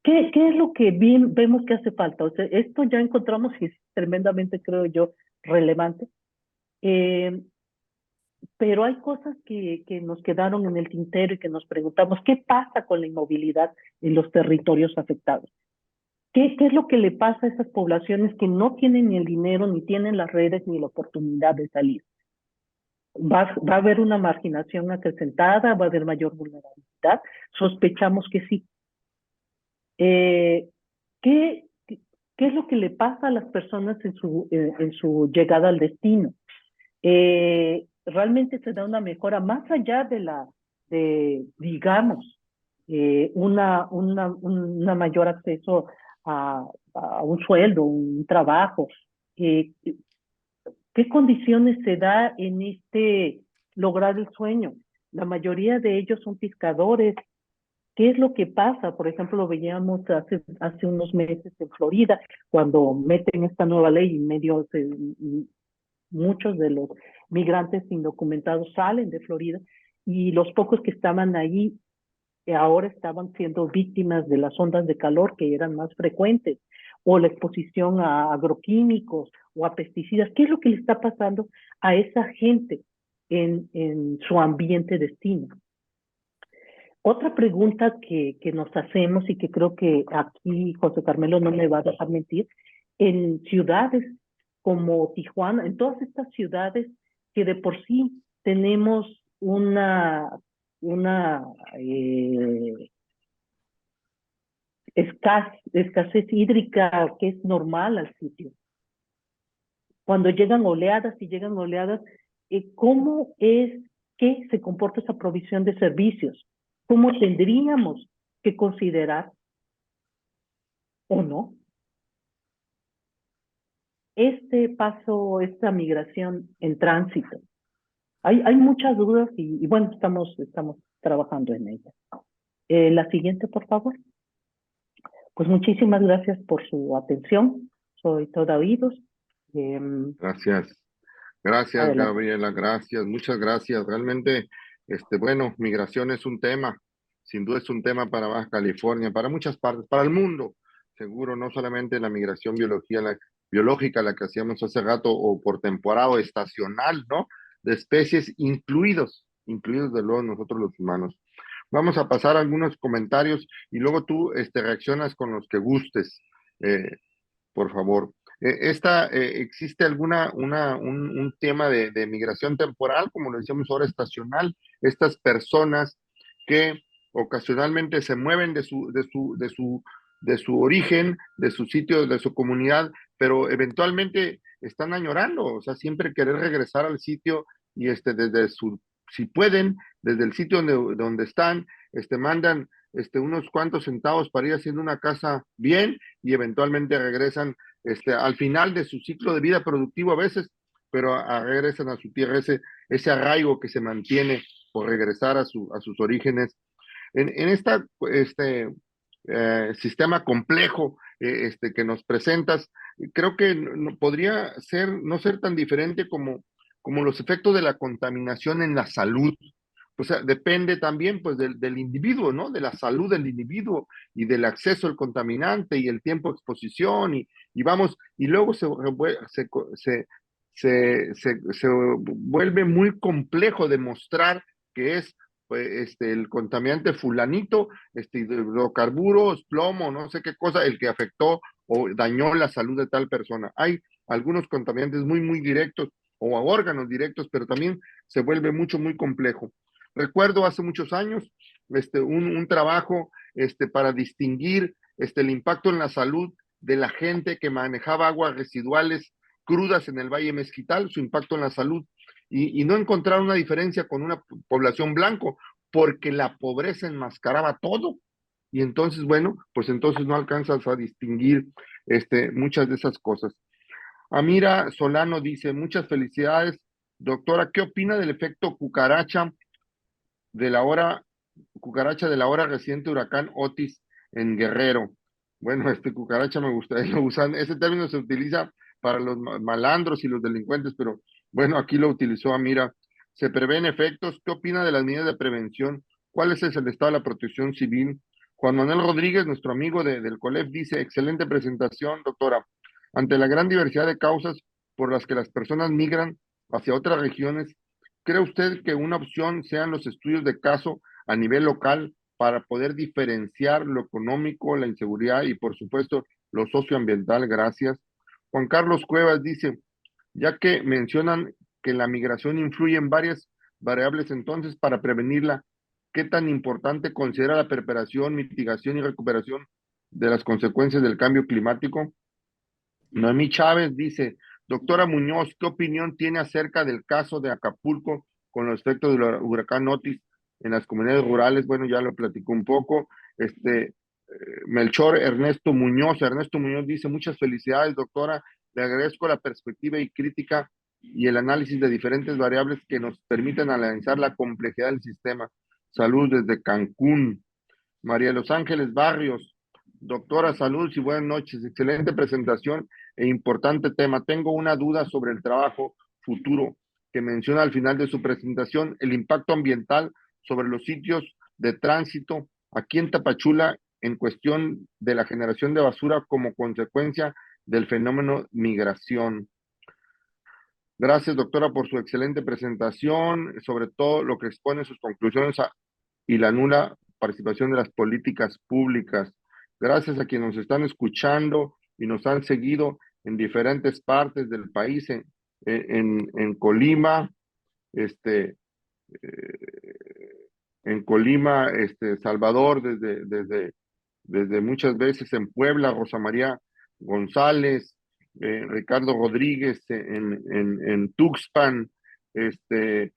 ¿Qué es lo que vemos que hace falta? O sea, esto ya encontramos y es tremendamente, creo yo, relevante. Pero hay cosas que nos quedaron en el tintero y que nos preguntamos, ¿qué pasa con la inmovilidad en los territorios afectados? ¿Qué es lo que le pasa a esas poblaciones que no tienen ni el dinero, ni tienen las redes, ni la oportunidad de salir? ¿Va a haber una marginación acrecentada? ¿Va a haber mayor vulnerabilidad? Sospechamos que sí. ¿Qué es lo que le pasa a las personas en su llegada al destino? Realmente se da una mejora más allá digamos, una mayor acceso a un sueldo, un trabajo. ¿Qué ¿Qué condiciones se da en lograr el sueño? La mayoría de ellos son pescadores. ¿Qué es lo que pasa? Por ejemplo, lo veíamos hace unos meses en Florida, cuando meten esta nueva ley y muchos de los migrantes indocumentados salen de Florida y los pocos que estaban ahí ahora estaban siendo víctimas de las ondas de calor que eran más frecuentes, o la exposición a agroquímicos o a pesticidas. ¿Qué es lo que le está pasando a esa gente en su ambiente destino? Otra pregunta que nos hacemos y que creo que aquí José Carmelo no me va a dejar mentir, en ciudades como Tijuana, en todas estas ciudades que de por sí tenemos una escasez hídrica que es normal al sitio. Cuando llegan oleadas ¿cómo es que se comporta esa provisión de servicios? ¿Cómo tendríamos que considerar o no este paso, esta migración en tránsito? Hay muchas dudas y bueno, estamos trabajando en ellas. La siguiente, por favor. Pues muchísimas gracias por su atención. Soy toda oídos. Gracias. Gracias, Adelante. Gabriela, gracias, muchas gracias. Realmente, bueno, migración es un tema, sin duda es un tema para Baja California, para muchas partes, para el mundo, seguro, no solamente la migración biológica, la que hacíamos hace rato, o por temporada o estacional, ¿no? De especies incluidos de luego nosotros los humanos. Vamos a pasar a algunos comentarios y luego tú reaccionas con los que gustes, por favor. ¿Existe un tema de migración temporal, como lo decíamos ahora, estacional? Estas personas que ocasionalmente se mueven de su origen, de su sitio, de su comunidad, pero eventualmente están añorando, o sea, siempre querer regresar al sitio y si pueden, desde el sitio donde están, mandan unos cuantos centavos para ir haciendo una casa bien y eventualmente regresan al final de su ciclo de vida productivo a veces, pero regresan a su tierra, ese arraigo que se mantiene por regresar a sus orígenes. En sistema complejo que nos presentas, creo que podría no ser tan diferente como los efectos de la contaminación en la salud. O sea, depende también pues del individuo, ¿no? De la salud del individuo y del acceso al contaminante y el tiempo de exposición y vamos, y luego se vuelve muy complejo demostrar que es pues, el contaminante fulanito, hidrocarburos, plomo, no sé qué cosa, el que afectó o dañó la salud de tal persona. Hay algunos contaminantes muy, muy directos o a órganos directos, pero también se vuelve muy complejo. Recuerdo hace muchos años un trabajo para distinguir el impacto en la salud de la gente que manejaba aguas residuales crudas en el Valle Mezquital, su impacto en la salud, y no encontrar una diferencia con una población blanco, porque la pobreza enmascaraba todo. Y entonces, bueno, pues entonces no alcanzas a distinguir muchas de esas cosas. Amira Solano dice, muchas felicidades. Doctora, ¿qué opina del efecto cucaracha de la hora reciente huracán Otis en Guerrero? Bueno, cucaracha me gusta, ese término se utiliza para los malandros y los delincuentes, pero bueno, aquí lo utilizó Amira. ¿Se prevén efectos? ¿Qué opina de las medidas de prevención? ¿Cuál es el estado de la protección civil? Juan Manuel Rodríguez, nuestro amigo del COLEF, dice, excelente presentación, doctora. Ante la gran diversidad de causas por las que las personas migran hacia otras regiones, ¿cree usted que una opción sean los estudios de caso a nivel local para poder diferenciar lo económico, la inseguridad y, por supuesto, lo socioambiental? Gracias. Juan Carlos Cuevas dice, ya que mencionan que la migración influye en varias variables, entonces, para prevenirla, ¿qué tan importante considera la preparación, mitigación y recuperación de las consecuencias del cambio climático? Noemí Chávez dice, doctora Muñoz, ¿qué opinión tiene acerca del caso de Acapulco con los efectos del huracán Otis en las comunidades rurales? Bueno, ya lo platicó un poco. Melchor Ernesto Muñoz dice, muchas felicidades, doctora, le agradezco la perspectiva y crítica y el análisis de diferentes variables que nos permiten analizar la complejidad del sistema. Salud desde Cancún. María de los Ángeles Barrios, doctora, salud y buenas noches. Excelente presentación e importante tema. Tengo una duda sobre el trabajo futuro que menciona al final de su presentación, el impacto ambiental sobre los sitios de tránsito aquí en Tapachula en cuestión de la generación de basura como consecuencia del fenómeno migración. Gracias, doctora, por su excelente presentación, sobre todo lo que expone sus conclusiones y la nula participación de las políticas públicas. Gracias a quienes nos están escuchando y nos han seguido en diferentes partes del país, en Colima, en Colima, Salvador, desde muchas veces en Puebla, Rosa María González, Ricardo Rodríguez en Tuxpan, Esteban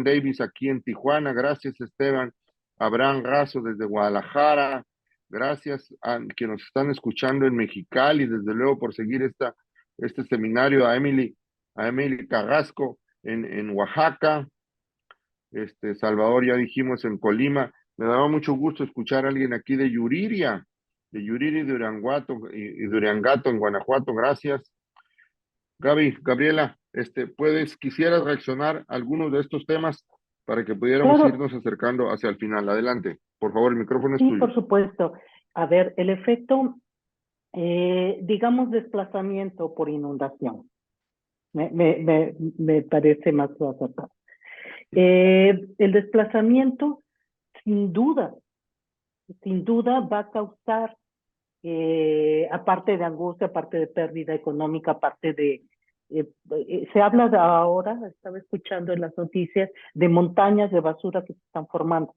Davis aquí en Tijuana, gracias Esteban, Abraham Razo desde Guadalajara, gracias a quienes nos están escuchando en Mexicali, desde luego por seguir este seminario, a Emily Carrasco en Oaxaca, Salvador ya dijimos en Colima. Me daba mucho gusto escuchar a alguien aquí de Yuriria de Uriangato y de Uriangato en Guanajuato, gracias. Gabriela, quisieras reaccionar a algunos de estos temas para que pudiéramos Claro. irnos acercando hacia el final. Adelante, por favor, el micrófono es Sí, tuyo. por supuesto. A ver, el efecto, digamos, desplazamiento por inundación. Me parece más acertado. El desplazamiento, sin duda va a causar, aparte de angustia, aparte de pérdida económica, aparte de, se habla ahora, estaba escuchando en las noticias, de montañas de basura que se están formando.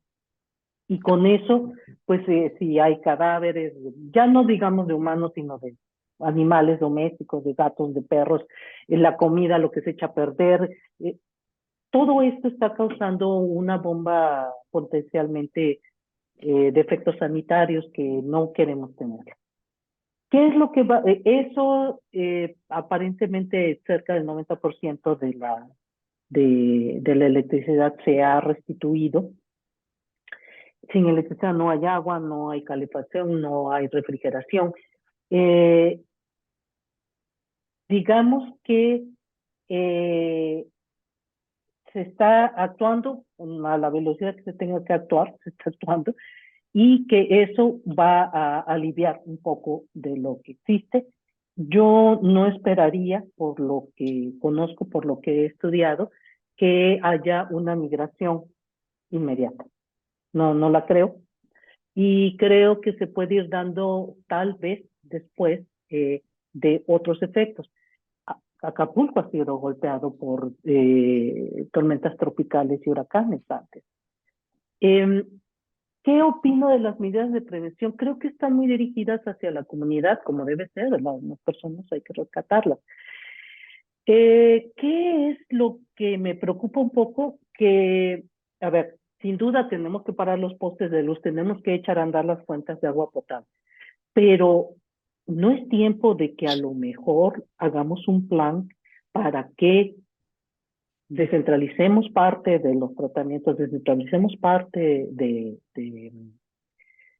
Y con eso, pues si hay cadáveres, ya no digamos de humanos, sino de animales domésticos, de gatos, de perros, la comida, lo que se echa a perder, todo esto está causando una bomba potencialmente de efectos sanitarios que no queremos tener. ¿Qué es lo que va? Eso aparentemente cerca del 90% de la electricidad se ha restituido. Sin electricidad no hay agua, no hay calefacción, no hay refrigeración. Digamos que se está actuando a la velocidad que se tenga que actuar, se está actuando, y que eso va a aliviar un poco de lo que existe. Yo no esperaría, por lo que conozco, por lo que he estudiado, que haya una migración inmediata. No la creo. Y creo que se puede ir dando tal vez después de otros efectos. Acapulco ha sido golpeado por tormentas tropicales y huracanes antes. ¿Qué opino de las medidas de prevención? Creo que están muy dirigidas hacia la comunidad, como debe ser, ¿verdad? Las personas hay que rescatarlas. ¿Qué es lo que me preocupa un poco? Que, a ver, sin duda tenemos que parar los postes de luz, tenemos que echar a andar las fuentes de agua potable, pero no es tiempo de que a lo mejor hagamos un plan para que descentralicemos parte de los tratamientos, descentralicemos parte de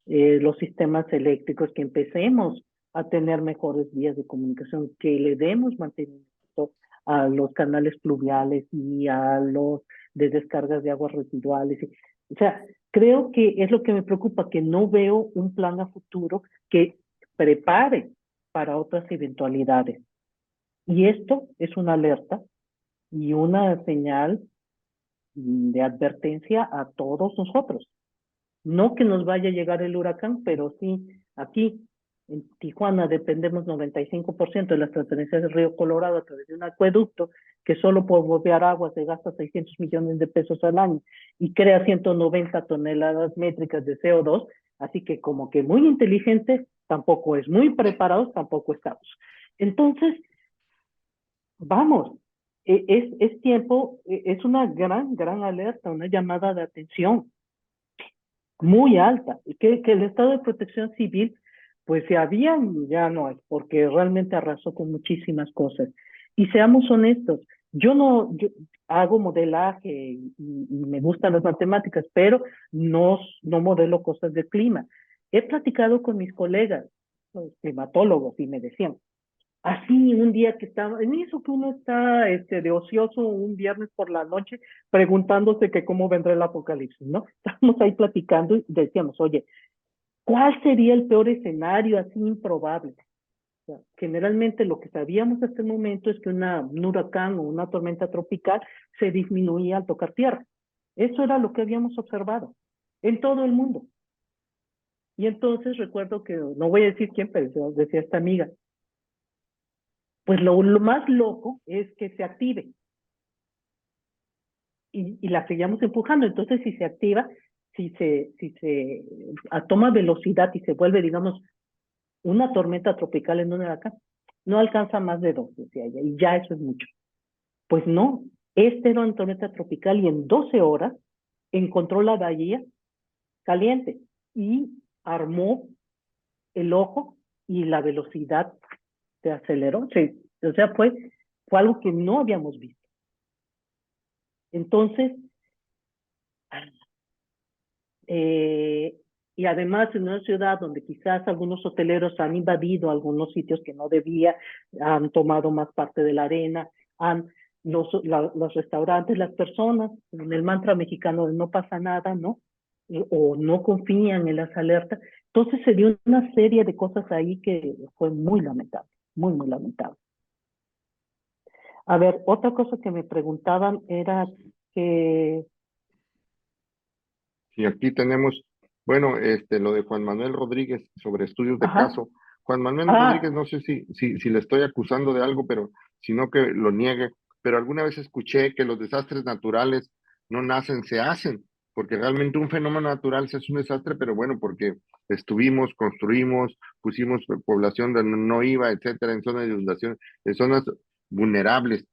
los sistemas eléctricos, que empecemos a tener mejores vías de comunicación, que le demos mantenimiento a los canales pluviales y a los de descargas de aguas residuales. O sea, creo que es lo que me preocupa, que no veo un plan a futuro que prepare para otras eventualidades. Y esto es una alerta y una señal de advertencia a todos nosotros. No que nos vaya a llegar el huracán, pero sí aquí en Tijuana dependemos 95% de las transferencias del río Colorado a través de un acueducto que solo por bombear agua se gasta 600 millones de pesos al año y crea 190 toneladas métricas de CO2, así que como que muy inteligente tampoco es, muy preparados tampoco estamos. Entonces, vamos, es tiempo, es una gran alerta, una llamada de atención muy alta, que el estado de protección civil, pues si había, ya no hay, porque realmente arrasó con muchísimas cosas. Y seamos honestos, yo hago modelaje y me gustan las matemáticas, pero no modelo cosas de clima. He platicado con mis colegas, los climatólogos, y me decían, así un día que estaba, en eso que uno está de ocioso un viernes por la noche preguntándose que cómo vendrá el apocalipsis, ¿no? Estábamos ahí platicando y decíamos, oye, ¿cuál sería el peor escenario así improbable? O sea, generalmente lo que sabíamos hasta el momento es que un huracán o una tormenta tropical se disminuía al tocar tierra. Eso era lo que habíamos observado en todo el mundo. Y entonces recuerdo que, no voy a decir quién, pero yo decía esta amiga, pues lo más loco es que se active y la seguíamos empujando. Entonces, si se activa, si se toma velocidad y se vuelve, digamos, una tormenta tropical en un huracán, no alcanza más de 2, decía ella, y ya eso es mucho. Pues no, era una tormenta tropical y en 12 horas encontró la bahía caliente y armó el ojo y la velocidad se aceleró. O sea, fue algo que no habíamos visto. Entonces, y además en una ciudad donde quizás algunos hoteleros han invadido algunos sitios que no debía, han tomado más parte de la arena, los restaurantes, las personas, en el mantra mexicano de no pasa nada, ¿no? O no confían en las alertas. Entonces se dio una serie de cosas ahí que fue muy lamentable, muy, muy lamentable. A ver, otra cosa que me preguntaban era que... Sí, aquí tenemos, bueno, lo de Juan Manuel Rodríguez sobre estudios de Ajá. caso. Juan Manuel Ah, Rodríguez, no sé si le estoy acusando de algo, pero sino que lo niegue. Pero alguna vez escuché que los desastres naturales no nacen, se hacen, porque realmente un fenómeno natural se hace un desastre, pero bueno, porque estuvimos, construimos, pusimos población donde no iba, etcétera, en zonas de inundación, en zonas vulnerables.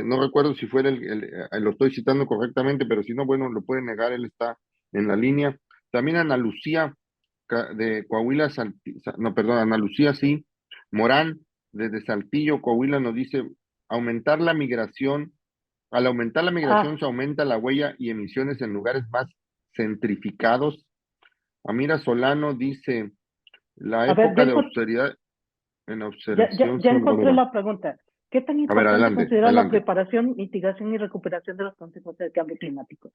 No recuerdo si fuera lo estoy citando correctamente, pero si no, bueno, lo puede negar, él está en la línea. También Ana Lucía de Coahuila, no, perdón, Ana Lucía, sí. Morán, desde Saltillo, Coahuila, nos dice, aumentar la migración, al aumentar la migración ah, se aumenta la huella y emisiones en lugares más centrificados. Amira Solano dice, la a ver, época de austeridad, en observación, ya encontré la pregunta. ¿Qué tan a ver, importante adelante, considera la adelante, preparación, mitigación y recuperación de las consecuencias del cambio climático?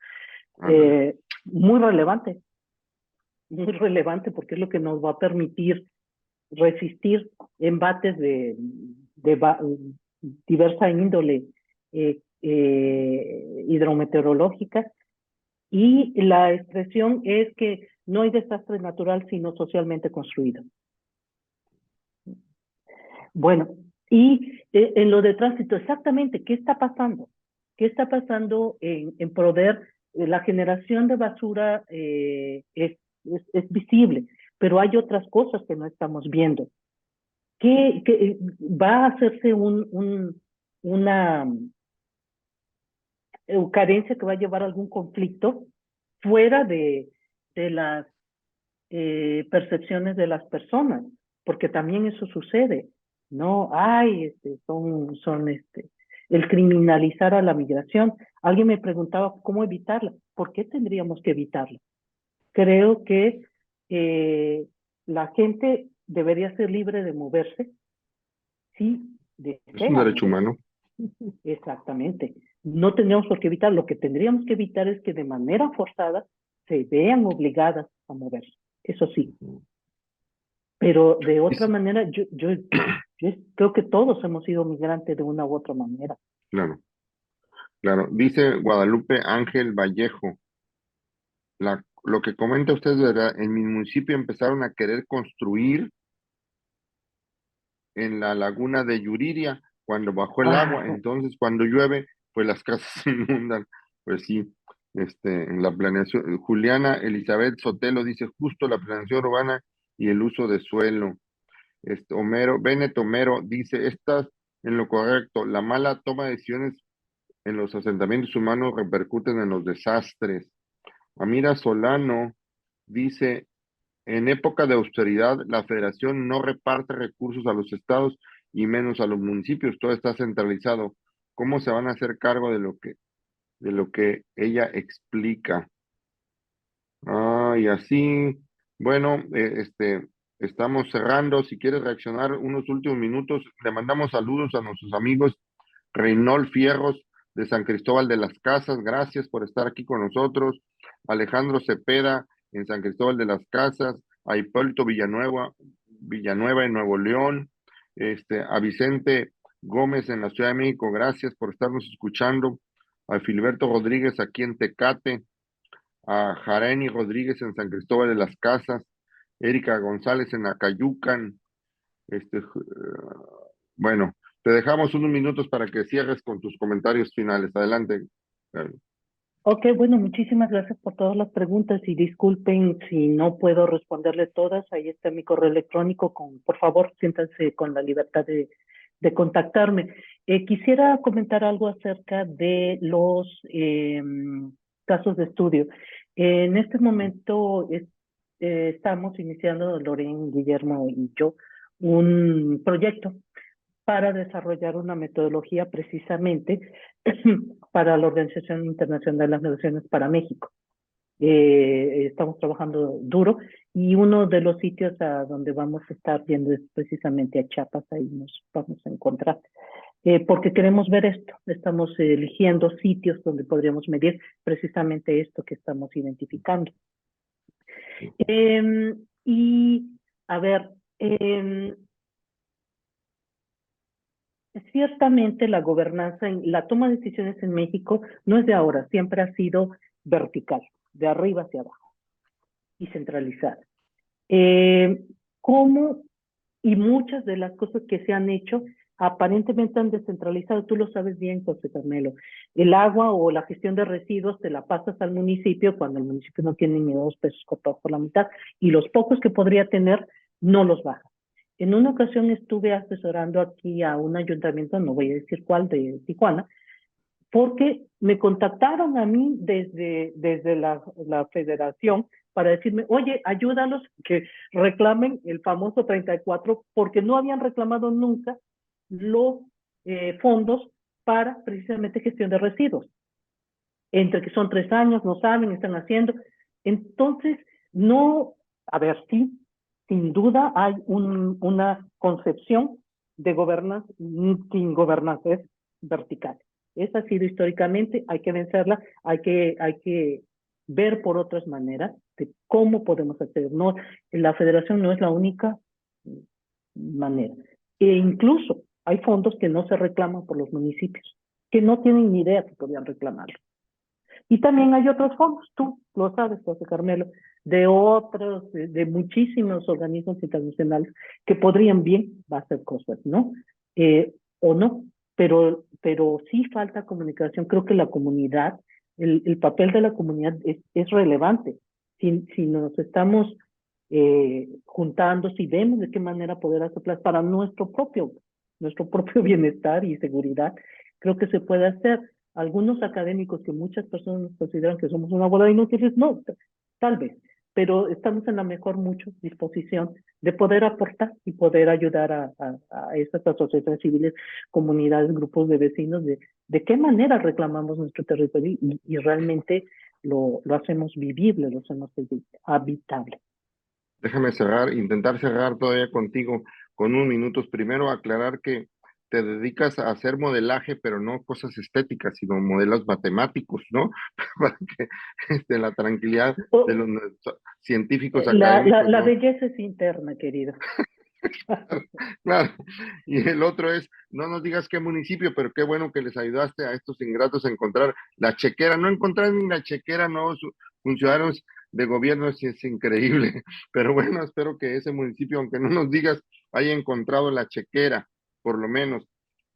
ándale. Muy relevante porque es lo que nos va a permitir resistir embates de diversa índole hidrometeorológica, y la expresión es que no hay desastre natural sino socialmente construido. Bueno, y en lo de tránsito, exactamente, ¿qué está pasando? ¿Qué está pasando en Proder? La generación de basura es visible, pero hay otras cosas que no estamos viendo. ¿Qué va a hacerse una carencia que va a llevar a algún conflicto fuera de las percepciones de las personas? Porque también eso sucede, ¿no? Ay, el criminalizar a la migración. Alguien me preguntaba cómo evitarla. ¿Por qué tendríamos que evitarla? Creo que la gente debería ser libre de moverse si Es un desea derecho moverse. humano, Exactamente. No tendríamos por qué evitar. Lo que tendríamos que evitar es que de manera forzada se vean obligadas a moverse. Eso sí. Pero de otra dice, manera, yo creo que todos hemos sido migrantes de una u otra manera. claro, claro, dice Guadalupe Ángel Vallejo. Lo que comenta usted es verdad. En mi municipio empezaron a querer construir en la laguna de Yuriria cuando bajó el agua. Ah, Entonces, cuando llueve, pues las casas se inundan. Pues sí, en la planeación. Juliana Elizabeth Sotelo dice justo la planeación urbana y el uso de suelo. Bennett Homero dice, estás en lo correcto. La mala toma de decisiones en los asentamientos humanos repercuten en los desastres. Amira Solano dice, en época de austeridad, la federación no reparte recursos a los estados y menos a los municipios, todo está centralizado. ¿Cómo se van a hacer cargo de lo que ella explica? Y así, bueno, estamos cerrando. Si quieres reaccionar unos últimos minutos, le mandamos saludos a nuestros amigos Reynold Fierros de San Cristóbal de las Casas, gracias por estar aquí con nosotros. Alejandro Cepeda en San Cristóbal de las Casas, a Hipólito Villanueva en Nuevo León, a Vicente Gómez en la Ciudad de México, gracias por estarnos escuchando. A Filiberto Rodríguez aquí en Tecate, a Jareni Rodríguez en San Cristóbal de las Casas, Erika González en Acayucan. Bueno, te dejamos unos minutos para que cierres con tus comentarios finales. Adelante. Ok, bueno, muchísimas gracias por todas las preguntas y disculpen si no puedo responderle todas. Ahí está mi correo electrónico. Por favor, siéntanse con la libertad de contactarme. Quisiera comentar algo acerca de los casos de estudio. En este momento estamos iniciando, Loren, Guillermo y yo, un proyecto para desarrollar una metodología precisamente para la Organización Internacional de las Naciones para México. Estamos trabajando duro y uno de los sitios a donde vamos a estar viendo es precisamente a Chiapas, ahí nos vamos a encontrar. Porque queremos ver esto, estamos eligiendo sitios donde podríamos medir precisamente esto que estamos identificando. Y, a ver, ciertamente la gobernanza, la toma de decisiones en México no es de ahora, siempre ha sido vertical, de arriba hacia abajo y centralizada. ¿Cómo? Y muchas de las cosas que se han hecho aparentemente han descentralizado, tú lo sabes bien, José Carmelo. El agua o la gestión de residuos te la pasas al municipio cuando el municipio no tiene ni 2 pesos cortados por la mitad y los pocos que podría tener no los baja. En una ocasión estuve asesorando aquí a un ayuntamiento, no voy a decir cuál, de Tijuana, porque me contactaron a mí desde la federación para decirme, oye, ayúdalos que reclamen el famoso 34, porque no habían reclamado nunca los fondos para precisamente gestión de residuos. Entre que son 3 años, no saben, están haciendo. Entonces, no, a ver, sí, sin duda hay una concepción de gobernanza sin gobernanza, es vertical. Esa ha sido históricamente, hay que vencerla, hay que ver por otras maneras de cómo podemos hacer. No, la federación no es la única manera. E incluso hay fondos que no se reclaman por los municipios, que no tienen ni idea que podían reclamarlo. Y también hay otros fondos, tú lo sabes, José Carmelo, de muchísimos organismos internacionales que podrían bien hacer cosas, ¿no? O no, pero sí falta comunicación. Creo que la comunidad, el papel de la comunidad es relevante. Si nos estamos juntando, si vemos de qué manera poder hacerlas para nuestro propio bienestar y seguridad, creo que se puede hacer. Algunos académicos que muchas personas consideran que somos una bola de inútiles, no, tal vez, pero estamos en la mejor disposición de poder aportar y poder ayudar a estas asociaciones civiles, comunidades, grupos de vecinos, de qué manera reclamamos nuestro territorio y realmente lo hacemos vivible, lo hacemos habitable. Déjame intentar cerrar todavía contigo con unos minutos. Primero, aclarar que te dedicas a hacer modelaje, pero no cosas estéticas, sino modelos matemáticos, ¿no? Para que la tranquilidad de los científicos académicos. La belleza es interna, querido. Claro. Y el otro es, no nos digas qué municipio, pero qué bueno que les ayudaste a estos ingratos a encontrar la chequera. No encontrar ni la chequera, no, funcionarios de gobierno, es increíble. Pero bueno, espero que ese municipio, aunque no nos digas, haya encontrado la chequera, por lo menos.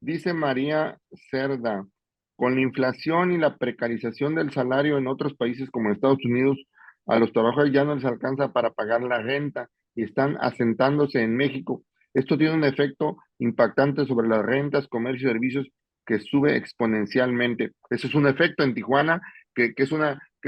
Dice María Cerda, con la inflación y la precarización del salario en otros países como Estados Unidos, a los trabajadores ya no les alcanza para pagar la renta y están asentándose en México. Esto tiene un efecto impactante sobre las rentas, comercio y servicios que sube exponencialmente. Eso es un efecto en Tijuana que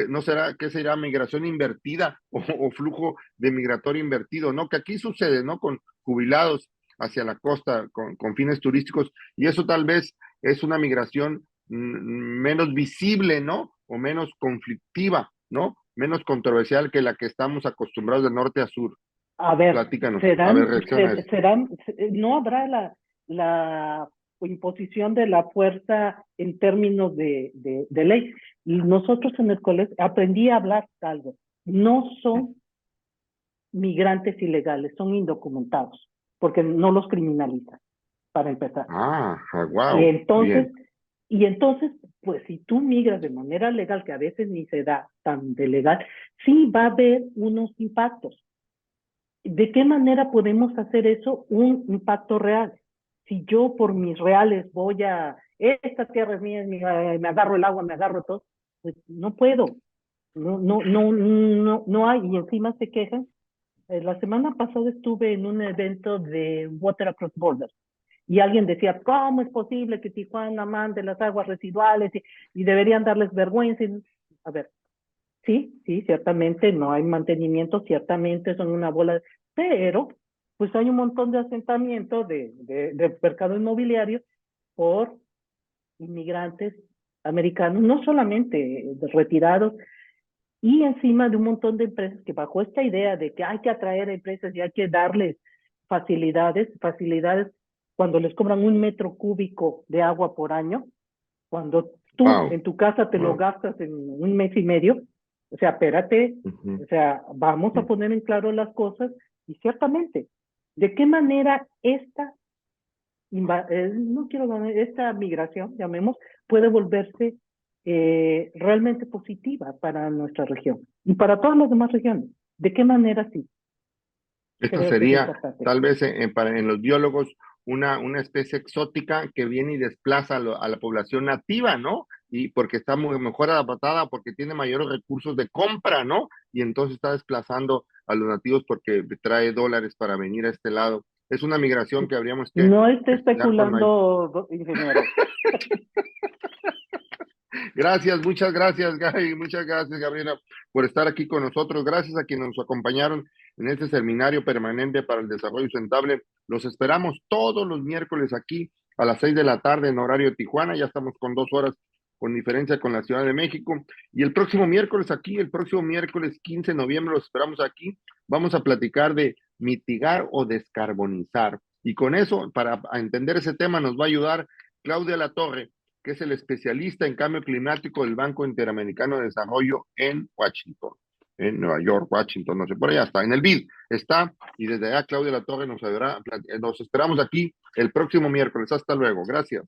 no será, ¿qué será? Migración invertida o flujo de migratorio invertido, ¿no? Que aquí sucede, ¿no? Con jubilados hacia la costa con fines turísticos, y eso tal vez es una migración menos visible, ¿no? O menos conflictiva, ¿no? Menos controversial que la que estamos acostumbrados de norte a sur. A ver, Platícanos, a ver, reacciona a eso. no habrá la imposición de la fuerza en términos de ley. Nosotros en el colegio aprendí a hablar algo. No son migrantes ilegales, son indocumentados, porque no los criminalizan, para empezar. Wow, bien. Y entonces, pues si tú migras de manera legal, que a veces ni se da tan de legal, sí va a haber unos impactos. ¿De qué manera podemos hacer eso un impacto real? Si yo por mis reales voy a, esta tierra es mía, me agarro el agua, me agarro todo, pues no puedo, no hay, y encima se quejan. La semana pasada estuve en un evento de Water Across Borders, y alguien decía, ¿cómo es posible que Tijuana mande las aguas residuales y deberían darles vergüenza? A ver, sí, ciertamente no hay mantenimiento, ciertamente son una bola, pero pues hay un montón de asentamientos de mercado inmobiliario por inmigrantes americanos, no solamente retirados, y encima de un montón de empresas que bajo esta idea de que hay que atraer a empresas y hay que darles facilidades cuando les cobran 1 metro cúbico de agua por año, cuando tú en tu casa te lo gastas en 1 mes y medio, o sea, espérate, o sea, vamos a poner en claro las cosas, y ciertamente, ¿de qué manera esta migración, llamemos, puede volverse realmente positiva para nuestra región y para todas las demás regiones? ¿De qué manera sí? Esta sería tal vez en los biólogos una especie exótica que viene y desplaza a la población nativa, ¿no? Y porque está mejor adaptada, porque tiene mayores recursos de compra, ¿no? Y entonces está desplazando a los nativos porque trae dólares para venir a este lado. Es una migración que habríamos que... No esté especulando, ingeniero. Gracias, muchas gracias, Gaby, muchas gracias, Gabriela, por estar aquí con nosotros. Gracias a quienes nos acompañaron en este seminario permanente para el desarrollo sustentable. Los esperamos todos los miércoles aquí a las 6 de la tarde en horario de Tijuana. Ya estamos con 2 horas con diferencia con la Ciudad de México. Y el próximo miércoles aquí, el próximo miércoles 15 de noviembre, los esperamos aquí. Vamos a platicar de mitigar o descarbonizar. Y con eso, para entender ese tema, nos va a ayudar Claudia Latorre, que es el especialista en cambio climático del Banco Interamericano de Desarrollo en Washington, en Nueva York, Washington, no sé, por allá está, en el BID está, y desde allá Claudia Latorre nos ayudará. Nos esperamos aquí el próximo miércoles. Hasta luego, gracias.